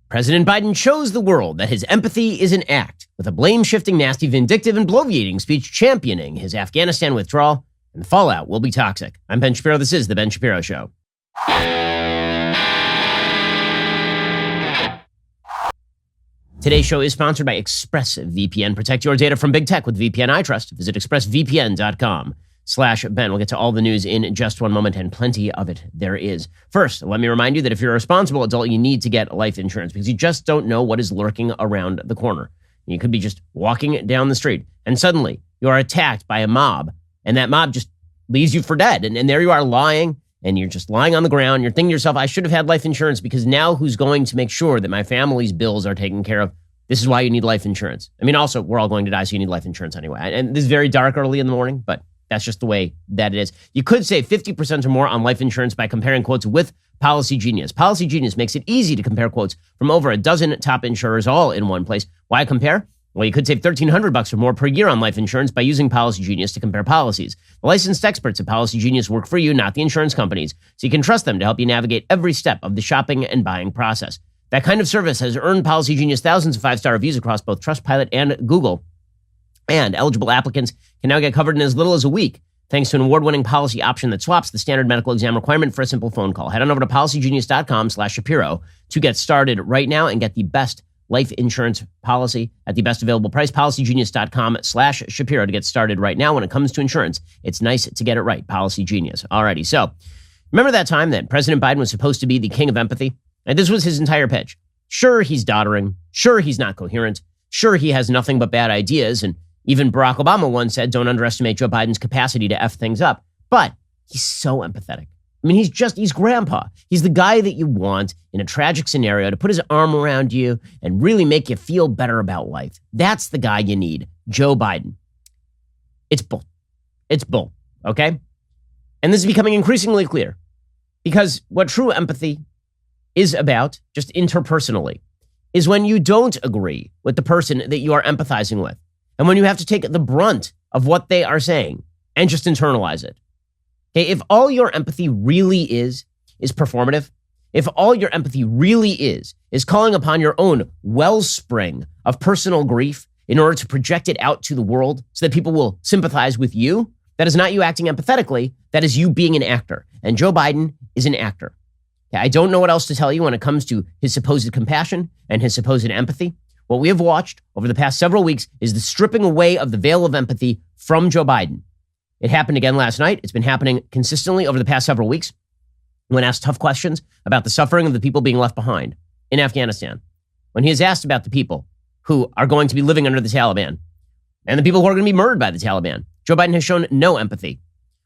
President Biden shows the world that his empathy is an act, with a blame-shifting, nasty, vindictive, and bloviating speech championing his Afghanistan withdrawal, and the fallout will be toxic. I'm Ben Shapiro. This is The Ben Shapiro Show. Today's show is sponsored by ExpressVPN. Protect your data from big tech with VPN I trust. Visit expressvpn.com/Ben. We'll get to all the news in just one moment, and plenty of it there is. First, let me remind you that if you're a responsible adult, you need to get life insurance because you just don't know what is lurking around the corner. You could be just walking down the street, and suddenly you are attacked by a mob, and that mob just leaves you for dead. And there you are lying, and you're just lying on the ground. You're thinking to yourself, I should have had life insurance because now who's going to make sure that my family's bills are taken care of? This is why you need life insurance. I mean, also, we're all going to die, so you need life insurance anyway. And this is very dark early in the morning, but that's just the way that it is. You could save 50% or more on life insurance by comparing quotes with Policy Genius. Policy Genius makes it easy to compare quotes from over a dozen top insurers all in one place. Why compare? Well, you could save $1,300 or more per year on life insurance by using Policy Genius to compare policies. The licensed experts at Policy Genius work for you, not the insurance companies, so you can trust them to help you navigate every step of the shopping and buying process. That kind of service has earned Policy Genius thousands of five-star reviews across both Trustpilot and Google. And eligible applicants can now get covered in as little as a week, thanks to an award-winning policy option that swaps the standard medical exam requirement for a simple phone call. Head on over to policygenius.com/Shapiro to get started right now and get the best life insurance policy at the best available price. Policygenius.com/Shapiro to get started right now. When it comes to insurance, it's nice to get it right. Policy Genius. Alrighty. So remember that time that President Biden was supposed to be the king of empathy? And this was his entire pitch. Sure, he's doddering. Sure, he's not coherent. Sure, he has nothing but bad ideas. And even Barack Obama once said, don't underestimate Joe Biden's capacity to F things up. But he's so empathetic. I mean, he's grandpa. He's the guy that you want in a tragic scenario to put his arm around you and really make you feel better about life. That's the guy you need, Joe Biden. It's bull. It's bull, okay? And this is becoming increasingly clear because what true empathy is about, just interpersonally, is when you don't agree with the person that you are empathizing with and when you have to take the brunt of what they are saying and just internalize it. Okay, if all your empathy really is performative, if all your empathy really is calling upon your own wellspring of personal grief in order to project it out to the world so that people will sympathize with you, that is not you acting empathetically, that is you being an actor. And Joe Biden is an actor. Okay, I don't know what else to tell you when it comes to his supposed compassion and his supposed empathy. What we have watched over the past several weeks is the stripping away of the veil of empathy from Joe Biden. It happened again last night. It's been happening consistently over the past several weeks. When asked tough questions about the suffering of the people being left behind in Afghanistan, when he is asked about the people who are going to be living under the Taliban and the people who are going to be murdered by the Taliban, Joe Biden has shown no empathy.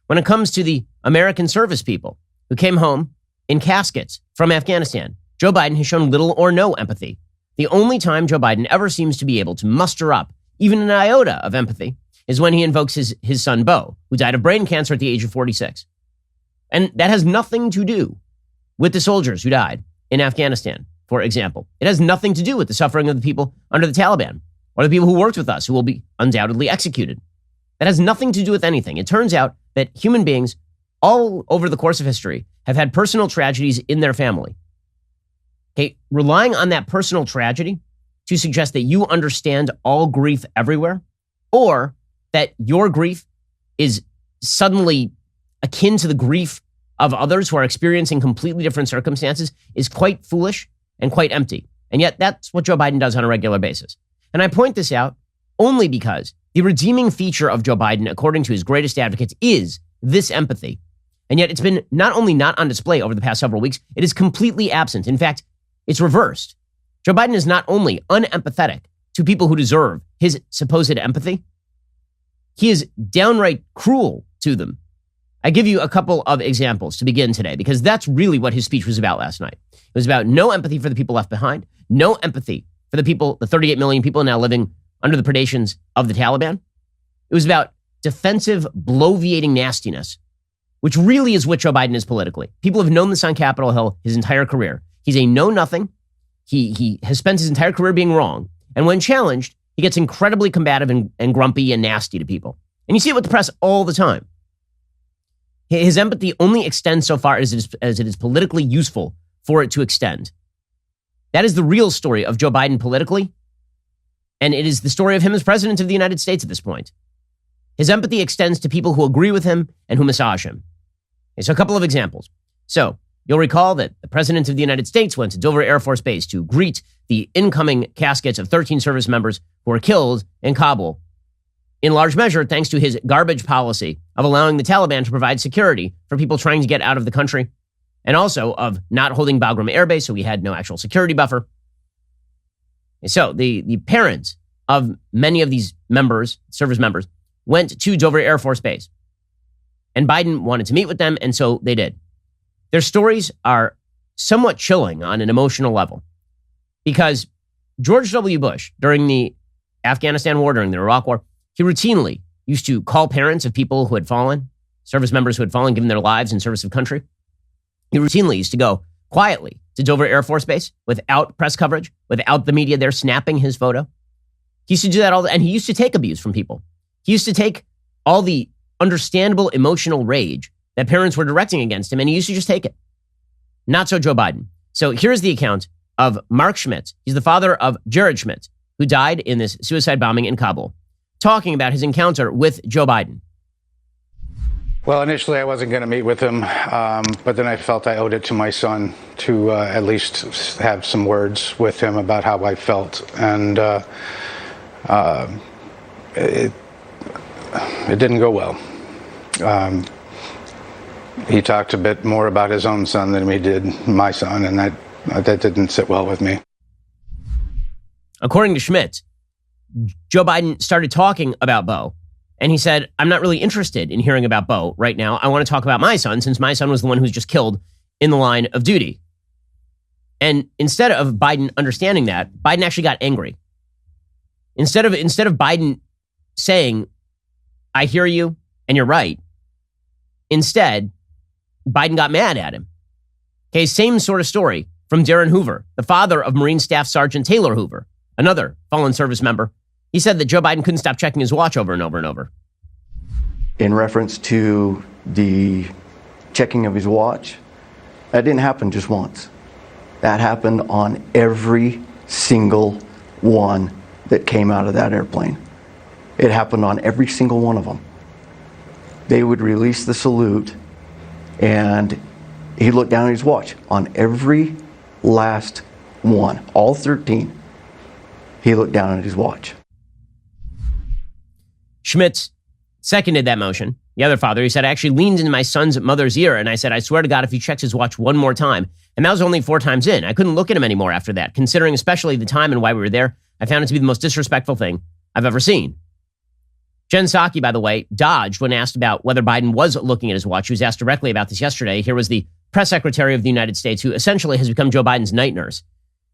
When it comes to the American service people who came home in caskets from Afghanistan, Joe Biden has shown little or no empathy. The only time Joe Biden ever seems to be able to muster up even an iota of empathy is when he invokes his son, Beau, who died of brain cancer at the age of 46. And that has nothing to do with the soldiers who died in Afghanistan, for example. It has nothing to do with the suffering of the people under the Taliban or the people who worked with us who will be undoubtedly executed. That has nothing to do with anything. It turns out that human beings all over the course of history have had personal tragedies in their family. Okay, relying on that personal tragedy to suggest that you understand all grief everywhere, or that your grief is suddenly akin to the grief of others who are experiencing completely different circumstances, is quite foolish and quite empty. And yet that's what Joe Biden does on a regular basis. And I point this out only because the redeeming feature of Joe Biden, according to his greatest advocates, is this empathy. And yet it's been not only not on display over the past several weeks, it is completely absent. In fact, it's reversed. Joe Biden is not only unempathetic to people who deserve his supposed empathy, he is downright cruel to them. I give you a couple of examples to begin today, because that's really what his speech was about last night. It was about no empathy for the people left behind, no empathy for the people, the 38 million people now living under the predations of the Taliban. It was about defensive, bloviating nastiness, which really is what Joe Biden is politically. People have known this on Capitol Hill his entire career. He's a know-nothing. He has spent his entire career being wrong. And when challenged, he gets incredibly combative and grumpy and nasty to people. And you see it with the press all the time. His empathy only extends so far as it is politically useful for it to extend. That is the real story of Joe Biden politically. And it is the story of him as president of the United States at this point. His empathy extends to people who agree with him and who massage him. Okay, so a couple of examples. So you'll recall that the president of the United States went to Dover Air Force Base to greet the incoming caskets of 13 service members who were killed in Kabul, in large measure thanks to his garbage policy of allowing the Taliban to provide security for people trying to get out of the country, and also of not holding Bagram Air Base, so we had no actual security buffer. So the parents of many of these members, service members, went to Dover Air Force Base. And Biden wanted to meet with them, and so they did. Their stories are somewhat chilling on an emotional level because George W. Bush, during the Afghanistan war, during the Iraq war, he routinely used to call parents of people who had fallen, service members who had fallen, given their lives in service of country. He routinely used to go quietly to Dover Air Force Base without press coverage, without the media there snapping his photo. He used to do that and he used to take abuse from people. He used to take all the understandable emotional rage that parents were directing against him, and he used to just take it. Not so Joe Biden. So here's the account of Mark Schmitz. He's the father of Jared Schmitz, who died in this suicide bombing in Kabul, talking about his encounter with Joe Biden. Well, initially I wasn't going to meet with him, but then I felt I owed it to my son to at least have some words with him about how I felt. And it didn't go well. He talked a bit more about his own son than he did my son, and that didn't sit well with me. According to Schmitz, Joe Biden started talking about Beau, and he said, I'm not really interested in hearing about Beau right now. I want to talk about my son, since my son was the one who was just killed in the line of duty. And instead of Biden understanding that, Biden actually got angry. Instead of Biden saying, I hear you and you're right, instead, Biden got mad at him. Okay, same sort of story from Darren Hoover, the father of Marine Staff Sergeant Taylor Hoover, another fallen service member. He said that Joe Biden couldn't stop checking his watch over and over and over. In reference to the checking of his watch, that didn't happen just once. That happened on every single one that came out of that airplane. It happened on every single one of them. They would release the salute, and he looked down at his watch on every last one, all 13. He looked down at his watch. Schmitz seconded that motion. The other father, he said, I actually leaned into my son's mother's ear and I said, I swear to God, if he checks his watch one more time. And that was only 4 times in. I couldn't look at him anymore after that, considering especially the time and why we were there. I found it to be the most disrespectful thing I've ever seen. Jen Psaki, by the way, dodged when asked about whether Biden was looking at his watch. She was asked directly about this yesterday. Here was the press secretary of the United States, who essentially has become Joe Biden's night nurse.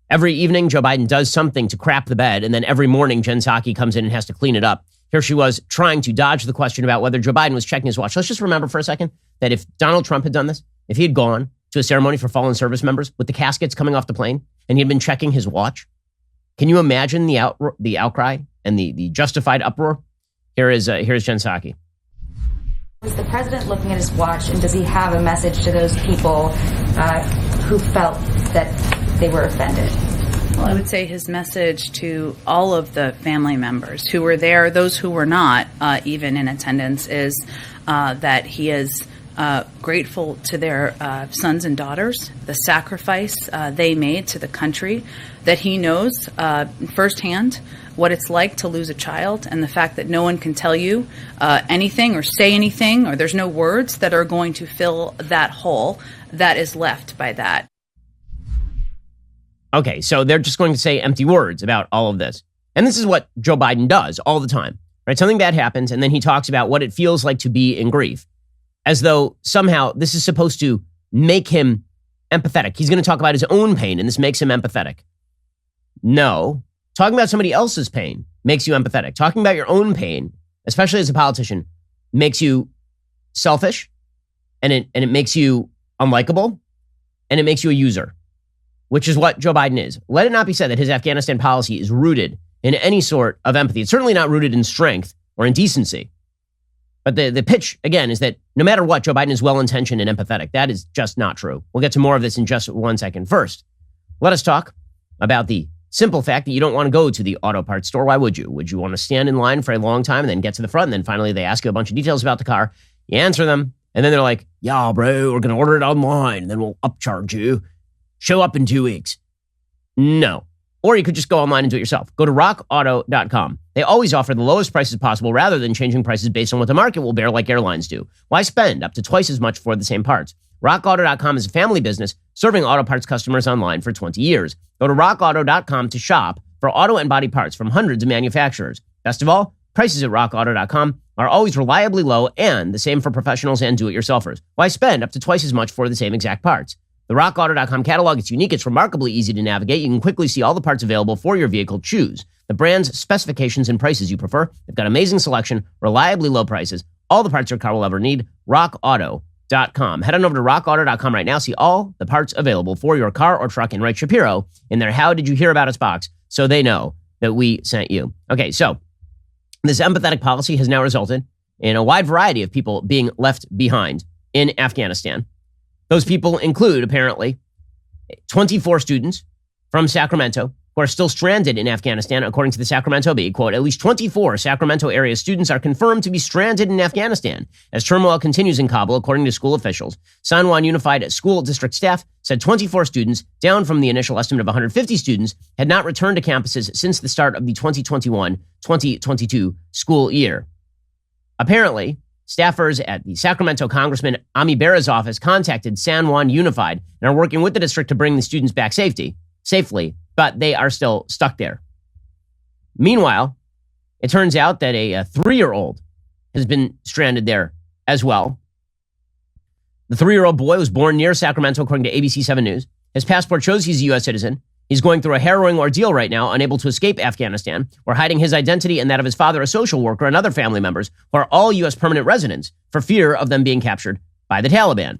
Every evening, Joe Biden does something to crap the bed, and then every morning, Jen Psaki comes in and has to clean it up. Here she was trying to dodge the question about whether Joe Biden was checking his watch. Let's just remember for a second that if Donald Trump had done this, if he had gone to a ceremony for fallen service members with the caskets coming off the plane and he had been checking his watch, can you imagine the outcry and the justified uproar? Here's Jen Psaki. Is the president looking at his watch, and does he have a message to those people who felt that they were offended? Well, I would say his message to all of the family members who were there, those who were not even in attendance, is that he is grateful to their sons and daughters, the sacrifice they made to the country, that he knows firsthand what it's like to lose a child, and the fact that no one can tell you anything or say anything, or there's no words that are going to fill that hole that is left by that. Okay, so they're just going to say empty words about all of this. And this is what Joe Biden does all the time, right? Something bad happens, and then he talks about what it feels like to be in grief, as though somehow this is supposed to make him empathetic. He's going to talk about his own pain, and this makes him empathetic. No. Talking about somebody else's pain makes you empathetic. Talking about your own pain, especially as a politician, makes you selfish, and it makes you unlikable, and it makes you a user, which is what Joe Biden is. Let it not be said that his Afghanistan policy is rooted in any sort of empathy. It's certainly not rooted in strength or in decency. But the pitch, again, is that no matter what, Joe Biden is well-intentioned and empathetic. That is just not true. We'll get to more of this in just one second. First, let us talk about the simple fact that you don't want to go to the auto parts store. Why would you? Would you want to stand in line for a long time and then get to the front and then finally they ask you a bunch of details about the car? You answer them and then they're like, yeah, bro, we're going to order it online and then we'll upcharge you. Show up in 2 weeks. No. Or you could just go online and do it yourself. Go to rockauto.com. They always offer the lowest prices possible rather than changing prices based on what the market will bear like airlines do. Why spend up to twice as much for the same parts? RockAuto.com is a family business serving auto parts customers online for 20 years. Go to rockauto.com to shop for auto and body parts from hundreds of manufacturers. Best of all, prices at rockauto.com are always reliably low and the same for professionals and do-it-yourselfers. Why spend up to twice as much for the same exact parts? The rockauto.com catalog is unique. It's remarkably easy to navigate. You can quickly see all the parts available for your vehicle. Choose the brands, specifications, and prices you prefer. They've got amazing selection, reliably low prices, all the parts your car will ever need. rockauto.com. Head on over to rockauto.com right now. See all the parts available for your car or truck and write Shapiro in their How Did You Hear About Us box so they know that we sent you. Okay, so this empathetic policy has now resulted in a wide variety of people being left behind in Afghanistan. Those people include, apparently, 24 students from Sacramento who are still stranded in Afghanistan, according to the Sacramento Bee. Quote, at least 24 Sacramento area students are confirmed to be stranded in Afghanistan as turmoil continues in Kabul, according to school officials. San Juan Unified School District staff said 24 students, down from the initial estimate of 150 students, had not returned to campuses since the start of the 2021-2022 school year. Apparently, staffers at the Sacramento Congressman Ami Bera's office contacted San Juan Unified and are working with the district to bring the students back safely, but they are still stuck there. Meanwhile, it turns out that a 3-year-old has been stranded there as well. The 3-year-old boy was born near Sacramento, according to ABC 7 News. His passport shows he's a U.S. citizen. He's going through a harrowing ordeal right now, unable to escape Afghanistan, or hiding his identity and that of his father, a social worker, and other family members who are all U.S. permanent residents for fear of them being captured by the Taliban.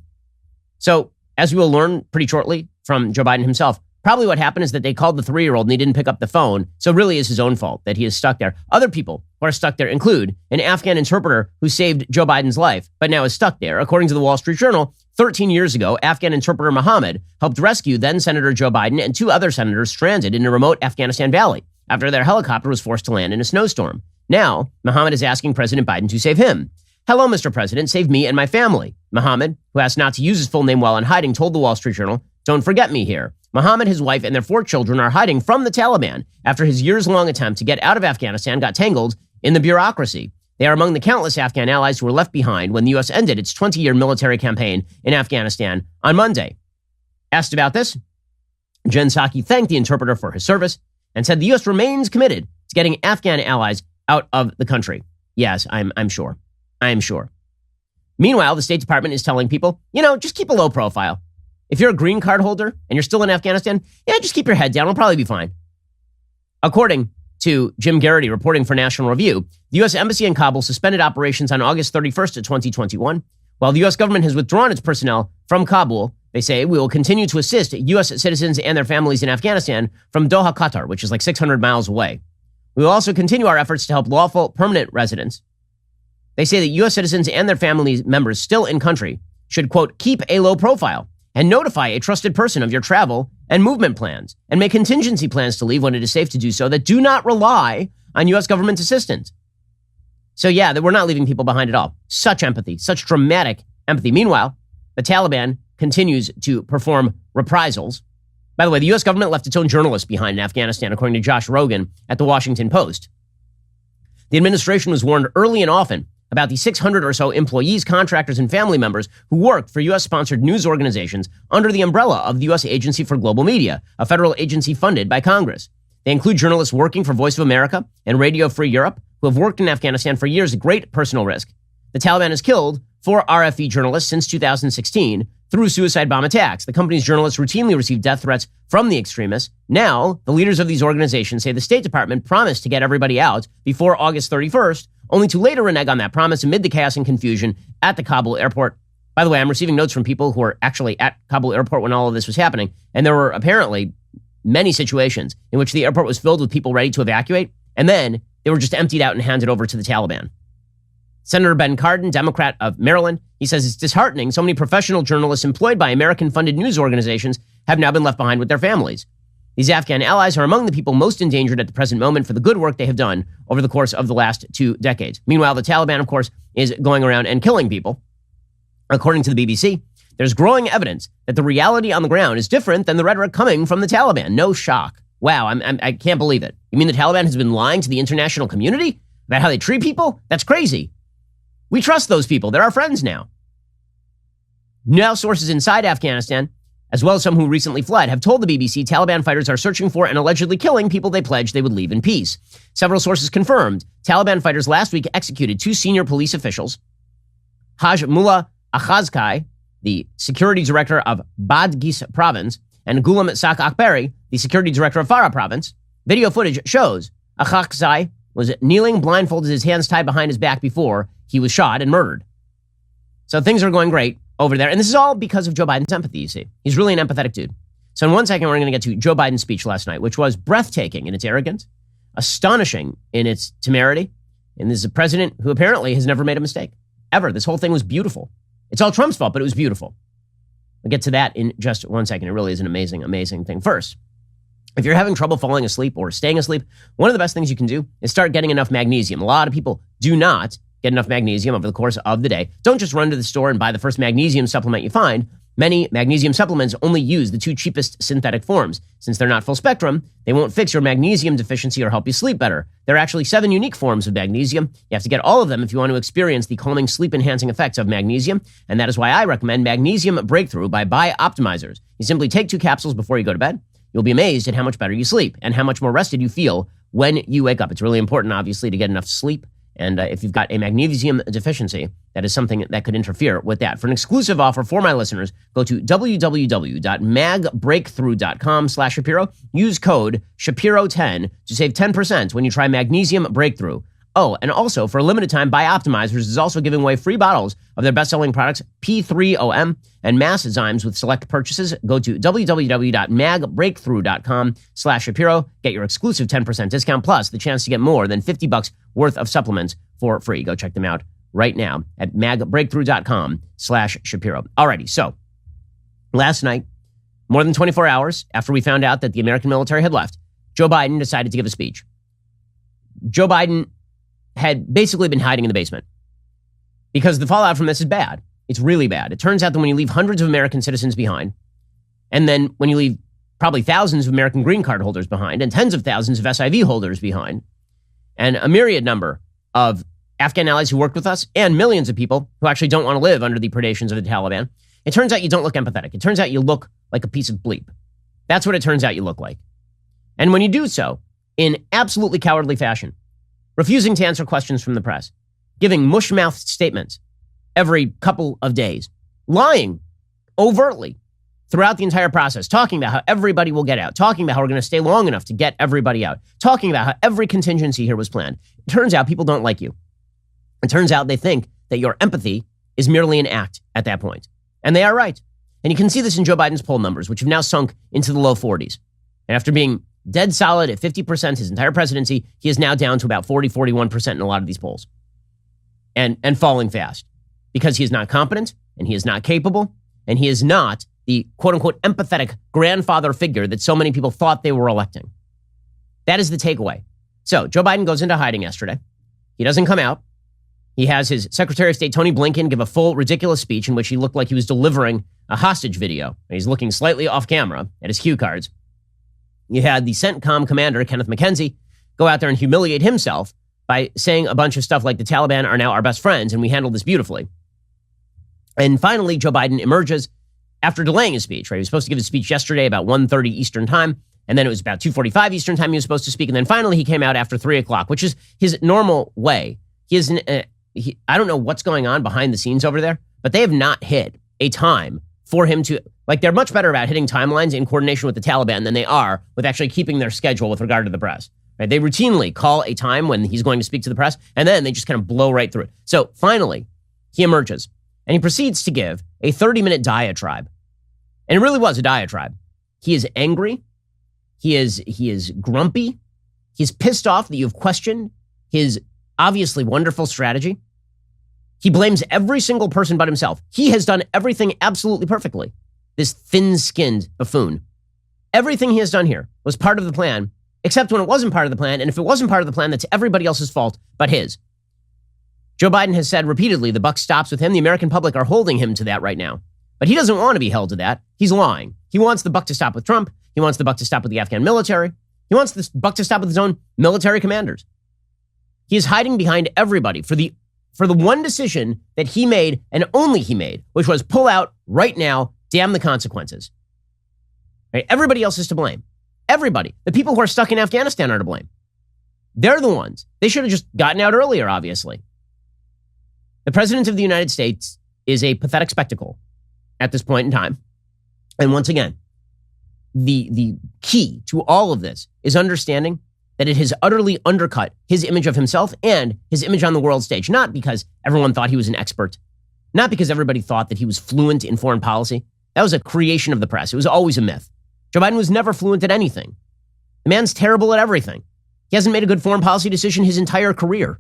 So, as we will learn pretty shortly from Joe Biden himself, probably what happened is that they called the 3-year-old and he didn't pick up the phone. So really is his own fault that he is stuck there. Other people who are stuck there include an Afghan interpreter who saved Joe Biden's life, but now is stuck there. According to the Wall Street Journal, 13 years ago, Afghan interpreter Mohammed helped rescue then Senator Joe Biden and 2 other senators stranded in a remote Afghanistan valley after their helicopter was forced to land in a snowstorm. Now, Mohammed is asking President Biden to save him. Hello, Mr. President, save me and my family. Mohammed, who asked not to use his full name while in hiding, told the Wall Street Journal, don't forget me here. Mohammed, his wife, and their 4 children are hiding from the Taliban after his years-long attempt to get out of Afghanistan got tangled in the bureaucracy. They are among the countless Afghan allies who were left behind when the U.S. ended its 20-year military campaign in Afghanistan on Monday. Asked about this, Jen Psaki thanked the interpreter for his service and said the U.S. remains committed to getting Afghan allies out of the country. Yes, I'm sure. I am sure. Meanwhile, the State Department is telling people, just keep a low profile. If you're a green card holder and you're still in Afghanistan, just keep your head down. We'll probably be fine. According to Jim Garrity reporting for National Review, the U.S. Embassy in Kabul suspended operations on August 31st of 2021. While the U.S. government has withdrawn its personnel from Kabul, they say we will continue to assist U.S. citizens and their families in Afghanistan from Doha, Qatar, which is like 600 miles away. We will also continue our efforts to help lawful permanent residents. They say that U.S. citizens and their family members still in country should, quote, keep a low profile and notify a trusted person of your travel and movement plans and make contingency plans to leave when it is safe to do so that do not rely on U.S. government assistance. So that we're not leaving people behind at all. Such empathy, such dramatic empathy. Meanwhile, the Taliban continues to perform reprisals. By the way, the U.S. government left its own journalists behind in Afghanistan, according to Josh Rogan at the Washington Post. The administration was warned early and often about the 600 or so employees, contractors, and family members who work for U.S.-sponsored news organizations under the umbrella of the U.S. Agency for Global Media, a federal agency funded by Congress. They include journalists working for Voice of America and Radio Free Europe, who have worked in Afghanistan for years at great personal risk. The Taliban has killed 4 RFE journalists since 2016 through suicide bomb attacks. The company's journalists routinely receive death threats from the extremists. Now, the leaders of these organizations say the State Department promised to get everybody out before August 31st, only to later renege on that promise amid the chaos and confusion at the Kabul airport. By the way, I'm receiving notes from people who were actually at Kabul airport when all of this was happening, and there were apparently many situations in which the airport was filled with people ready to evacuate, and then they were just emptied out and handed over to the Taliban. Senator Ben Cardin, Democrat of Maryland, he says it's disheartening so many professional journalists employed by American-funded news organizations have now been left behind with their families. These Afghan allies are among the people most endangered at the present moment for the good work they have done over the course of the last 2 decades. Meanwhile, the Taliban, of course, is going around and killing people. According to the BBC, there's growing evidence that the reality on the ground is different than the rhetoric coming from the Taliban. No shock. Wow, I can't believe it. You mean the Taliban has been lying to the international community about how they treat people? That's crazy. We trust those people. They're our friends now. Now, sources inside Afghanistan, as well as some who recently fled, have told the BBC Taliban fighters are searching for and allegedly killing people they pledged they would leave in peace. Several sources confirmed Taliban fighters last week executed 2 senior police officials, Haj Mullah Akhazkai, the security director of Badghis province, and Ghulam Sak Akbari, the security director of Farah province. Video footage shows Akhazkai was kneeling blindfolded, his hands tied behind his back before he was shot and murdered. So things are going great over there. And this is all because of Joe Biden's empathy, you see. He's really an empathetic dude. So in 1 second, we're going to get to Joe Biden's speech last night, which was breathtaking in its arrogance, astonishing in its temerity. And this is a president who apparently has never made a mistake, ever. This whole thing was beautiful. It's all Trump's fault, but it was beautiful. We'll get to that in just 1 second. It really is an amazing, amazing thing. First, if you're having trouble falling asleep or staying asleep, one of the best things you can do is start getting enough magnesium. A lot of people do not get enough magnesium over the course of the day. Don't just run to the store and buy the first magnesium supplement you find. Many magnesium supplements only use the 2 cheapest synthetic forms. Since they're not full spectrum, they won't fix your magnesium deficiency or help you sleep better. There are actually 7 unique forms of magnesium. You have to get all of them if you want to experience the calming, sleep-enhancing effects of magnesium, and that is why I recommend Magnesium Breakthrough by Bioptimizers. You simply take 2 capsules before you go to bed. You'll be amazed at how much better you sleep and how much more rested you feel when you wake up. It's really important, obviously, to get enough sleep. And if you've got a magnesium deficiency, that is something that could interfere with that. For an exclusive offer for my listeners, go to www.magbreakthrough.com/Shapiro. Use code Shapiro10 to save 10% when you try Magnesium Breakthrough. Oh, and also for a limited time, Bioptimizers is also giving away free bottles of their best-selling products, P3OM and Masszymes with select purchases. Go to www.magbreakthrough.com/Shapiro. Get your exclusive 10% discount plus the chance to get more than $50 worth of supplements for free. Go check them out right now at magbreakthrough.com/Shapiro. Alrighty, so last night, more than 24 hours after we found out that the American military had left, Joe Biden decided to give a speech. Joe Biden had basically been hiding in the basement because the fallout from this is bad. It's really bad. It turns out that when you leave hundreds of American citizens behind, and then when you leave probably thousands of American green card holders behind, and tens of thousands of SIV holders behind, and a myriad number of Afghan allies who worked with us, and millions of people who actually don't want to live under the predations of the Taliban, it turns out you don't look empathetic. It turns out you look like a piece of bleep. That's what it turns out you look like. And when you do so, in absolutely cowardly fashion, refusing to answer questions from the press, giving mush-mouthed statements every couple of days, lying overtly throughout the entire process, talking about how everybody will get out, talking about how we're going to stay long enough to get everybody out, talking about how every contingency here was planned. It turns out people don't like you. It turns out they think that your empathy is merely an act at that point. And they are right. And you can see this in Joe Biden's poll numbers, which have now sunk into the low 40s. And after being dead solid at 50% his entire presidency, he is now down to about 40, 41% in a lot of these polls. And falling fast. Because he is not competent, and he is not capable, and he is not the quote-unquote empathetic grandfather figure that so many people thought they were electing. That is the takeaway. So Joe Biden goes into hiding yesterday. He doesn't come out. He has his Secretary of State, Tony Blinken, give a full, ridiculous speech in which he looked like he was delivering a hostage video. He's looking slightly off camera at his cue cards. You had the CENTCOM commander, Kenneth McKenzie, go out there and humiliate himself by saying a bunch of stuff like the Taliban are now our best friends and we handled this beautifully. And finally, Joe Biden emerges after delaying his speech, right? He was supposed to give his speech yesterday about 1:30 Eastern time, and then it was about 2:45 Eastern time he was supposed to speak, and then finally he came out after 3 o'clock, which is his normal way. I don't know what's going on behind the scenes over there, but they have not hit a time for him to, like, they're much better about hitting timelines in coordination with the Taliban than they are with actually keeping their schedule with regard to the press. Right? They routinely call a time when he's going to speak to the press, and then they just kind of blow right through it. So finally, he emerges, and he proceeds to give a 30-minute diatribe. And it really was a diatribe. He is angry. He is grumpy. He's pissed off that you've questioned his obviously wonderful strategy. He blames every single person but himself. He has done everything absolutely perfectly. This thin-skinned buffoon. Everything he has done here was was part of the plan, except when it wasn't part of the plan. And if it wasn't part of the plan, that's everybody else's fault but his. Joe Biden has said repeatedly the buck stops with him. The American public are holding him to that right now. But he doesn't want to be held to that. He's lying. He wants the buck to stop with Trump. He wants the buck to stop with the Afghan military. He wants the buck to stop with his own military commanders. He is hiding behind everybody for the one decision that he made and only he made, which was pull out right now, damn the consequences. Right? Everybody else is to blame. Everybody. The people who are stuck in Afghanistan are to blame. They're the ones. They should have just gotten out earlier, obviously. The president of the United States is a pathetic spectacle at this point in time. And once again, the key to all of this is understanding that it has utterly undercut his image of himself and his image on the world stage. Not because everyone thought he was an expert. Not because everybody thought that he was fluent in foreign policy. That was a creation of the press. It was always a myth. Joe Biden was never fluent at anything. The man's terrible at everything. He hasn't made a good foreign policy decision his entire career.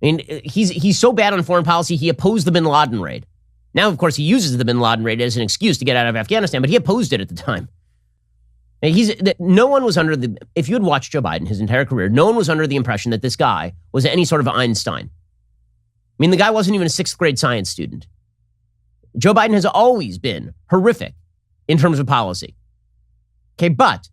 I mean, he's so bad on foreign policy, he opposed the bin Laden raid. Now, of course, he uses the bin Laden raid as an excuse to get out of Afghanistan, but he opposed it at the time. No one was if you had watched Joe Biden his entire career, no one was under the impression that this guy was any sort of Einstein. I mean, the guy wasn't even a sixth grade science student. Joe Biden has always been horrific in terms of policy. Okay, but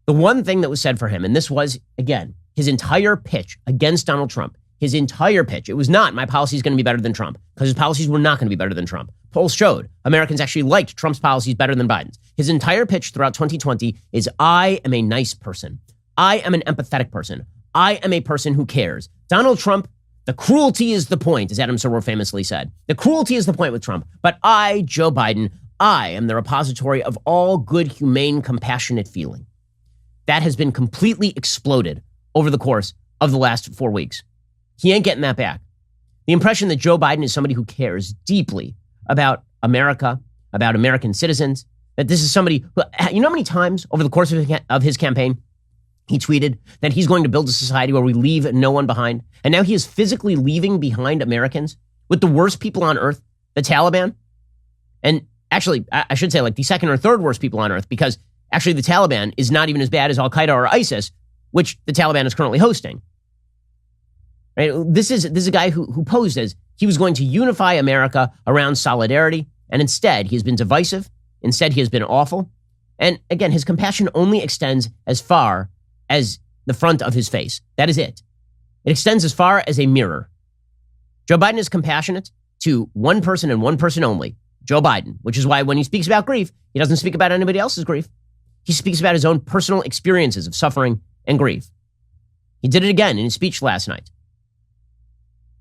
the one thing that was said for him, and this was, again, his entire pitch against Donald Trump, his entire pitch, it was not my policy is going to be better than Trump, because his policies were not going to be better than Trump. Polls showed Americans actually liked Trump's policies better than Biden's. His entire pitch throughout 2020 is, I am a nice person. I am an empathetic person. I am a person who cares. Donald Trump, the cruelty is the point, as Adam Silver famously said. The cruelty is the point with Trump. But I, Joe Biden, I am the repository of all good, humane, compassionate feeling. That has been completely exploded over the course of the last 4 weeks. He ain't getting that back. The impression that Joe Biden is somebody who cares deeply about America, about American citizens, that this is somebody who, you know how many times over the course of his campaign, he tweeted that he's going to build a society where we leave no one behind. And now he is physically leaving behind Americans with the worst people on earth, the Taliban. And actually, I should say like the second or third worst people on earth, because actually the Taliban is not even as bad as Al-Qaeda or ISIS, which the Taliban is currently hosting. Right? This is a guy who posed as he was going to unify America around solidarity. And instead, he has been divisive. Instead, he has been awful. And again, his compassion only extends as far as the front of his face. That is it. It extends as far as a mirror. Joe Biden is compassionate to one person and one person only, Joe Biden, which is why when he speaks about grief, he doesn't speak about anybody else's grief. He speaks about his own personal experiences of suffering and grief. He did it again in his speech last night.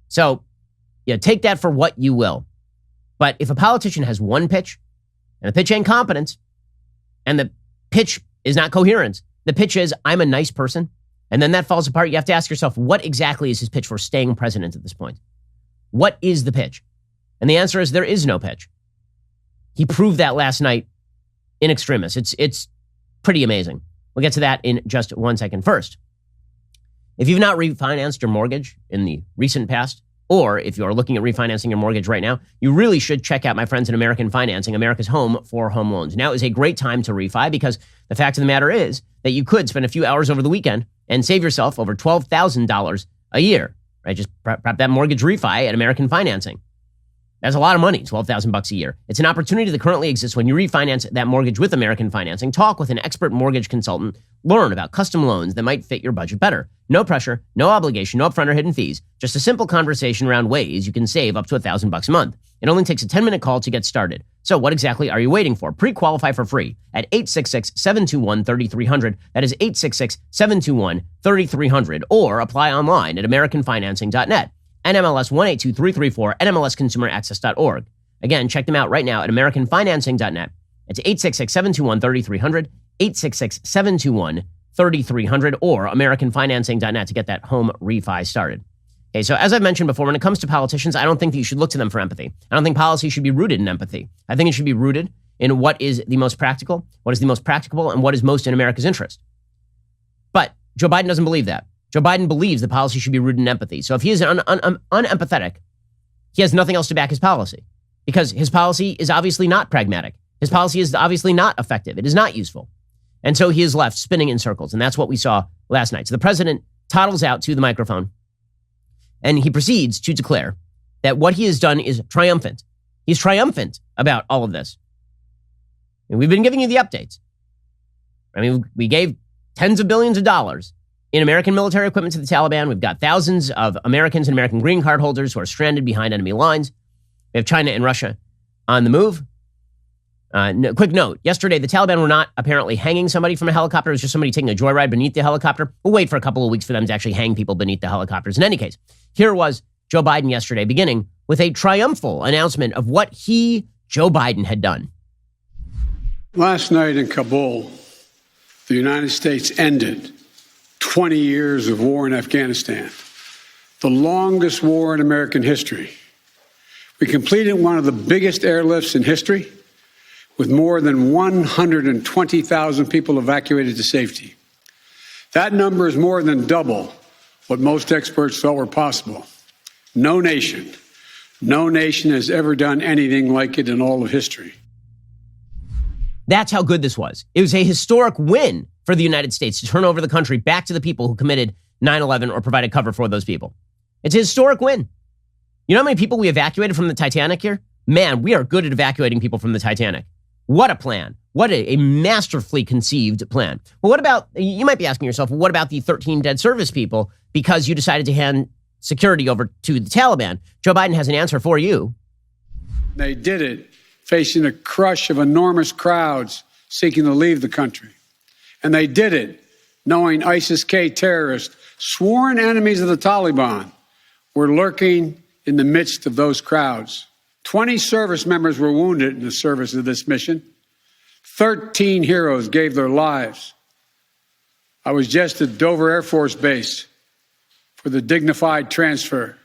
So, yeah, take that for what you will. But if a politician has one pitch, and the pitch ain't competence, and the pitch is not coherence, the pitch is, I'm a nice person, and then that falls apart, you have to ask yourself, what exactly is his pitch for staying president at this point? What is the pitch? And the answer is, there is no pitch. He proved that last night in extremis. It's pretty amazing. We'll get to that in just 1 second. First, if you've not refinanced your mortgage in the recent past, or if you are looking at refinancing your mortgage right now, you really should check out my friends at American Financing, America's home for home loans. Now is a great time to refi because the fact of the matter is that you could spend a few hours over the weekend and save yourself over $12,000 a year, right? Just prep that mortgage refi at American Financing. That's a lot of money, $12,000 a year. It's an opportunity that currently exists when you refinance that mortgage with American Financing. Talk with an expert mortgage consultant. Learn about custom loans that might fit your budget better. No pressure, no obligation, no upfront or hidden fees. Just a simple conversation around ways you can save up to $1,000 a month. It only takes a 10-minute call to get started. So what exactly are you waiting for? Pre-qualify for free at 866-721-3300. That is 866-721-3300. Or apply online at americanfinancing.net. NMLS 182334, NMLSconsumeraccess.org. Again, check them out right now at AmericanFinancing.net. It's 866-721-3300, 866-721-3300, or AmericanFinancing.net to get that home refi started. Okay, so as I've mentioned before, when it comes to politicians, I don't think that you should look to them for empathy. I don't think policy should be rooted in empathy. I think it should be rooted in what is the most practical, what is the most practicable, and what is most in America's interest. But Joe Biden doesn't believe that. Joe Biden believes the policy should be rooted in empathy. So if he is unempathetic, he has nothing else to back his policy because his policy is obviously not pragmatic. His policy is obviously not effective. It is not useful. And so he is left spinning in circles. And that's what we saw last night. So the president toddles out to the microphone and he proceeds to declare that what he has done is triumphant. He's triumphant about all of this. And we've been giving you the updates. I mean, we gave tens of billions of dollars in American military equipment to the Taliban. We've got thousands of Americans and American green card holders who are stranded behind enemy lines. We have China and Russia on the move. Quick note, yesterday the Taliban were not apparently hanging somebody from a helicopter. It was just somebody taking a joyride beneath the helicopter. We'll wait for a couple of weeks for them to actually hang people beneath the helicopters. In any case, here was Joe Biden yesterday beginning with a triumphal announcement of what Joe Biden, had done. Last night in Kabul, the United States ended 20 years of war in Afghanistan, the longest war in American history. We completed one of the biggest airlifts in history, with more than 120,000 people evacuated to safety. That number is more than double what most experts thought were possible. No nation has ever done anything like it in all of history. That's how good this was. It was a historic win for the United States to turn over the country back to the people who committed 9/11 or provided cover for those people. It's a historic win. You know how many people we evacuated from the Titanic here? Man, we are good at evacuating people from the Titanic. What a plan. What a masterfully conceived plan. Well, what about, you might be asking yourself, what about the 13 dead service people because you decided to hand security over to the Taliban? Joe Biden has an answer for you. They did it facing a crush of enormous crowds seeking to leave the country. And they did it knowing ISIS-K terrorists, sworn enemies of the Taliban, were lurking in the midst of those crowds. 20 service members were wounded in the service of this mission. 13 heroes gave their lives. I was just at Dover Air Force Base for the dignified transfer.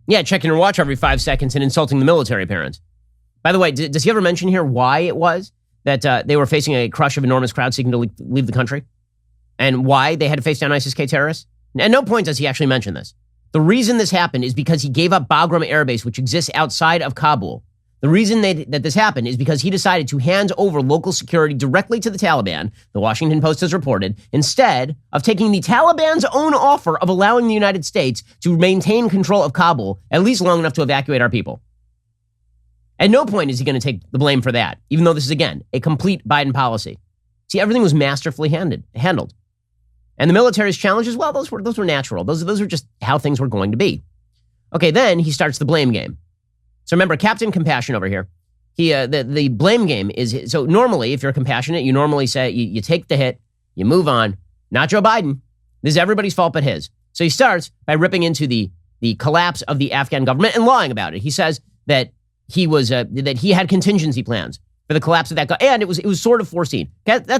Yeah, checking your watch every 5 seconds and insulting the military parents. By the way, does he ever mention here why it was that they were facing a crush of enormous crowds seeking to leave the country? And why they had to face down ISIS-K terrorists? At no point does he actually mention this. The reason this happened is because he gave up Bagram Air Base, which exists outside of Kabul. The reason that this happened is because he decided to hand over local security directly to the Taliban, the Washington Post has reported, instead of taking the Taliban's own offer of allowing the United States to maintain control of Kabul at least long enough to evacuate our people. At no point is he going to take the blame for that, even though this is, again, a complete Biden policy. See, everything was masterfully handled. And the military's challenges, well, those were natural. Those are just how things were going to be. Okay, then he starts the blame game. So remember, Captain Compassion over here. The blame game is, so normally, if you're compassionate, you normally say, you take the hit, you move on. Not Joe Biden. This is everybody's fault but his. So he starts by ripping into the collapse of the Afghan government and lying about it. He says that he had contingency plans for the collapse of that guy, and it was sort of foreseen.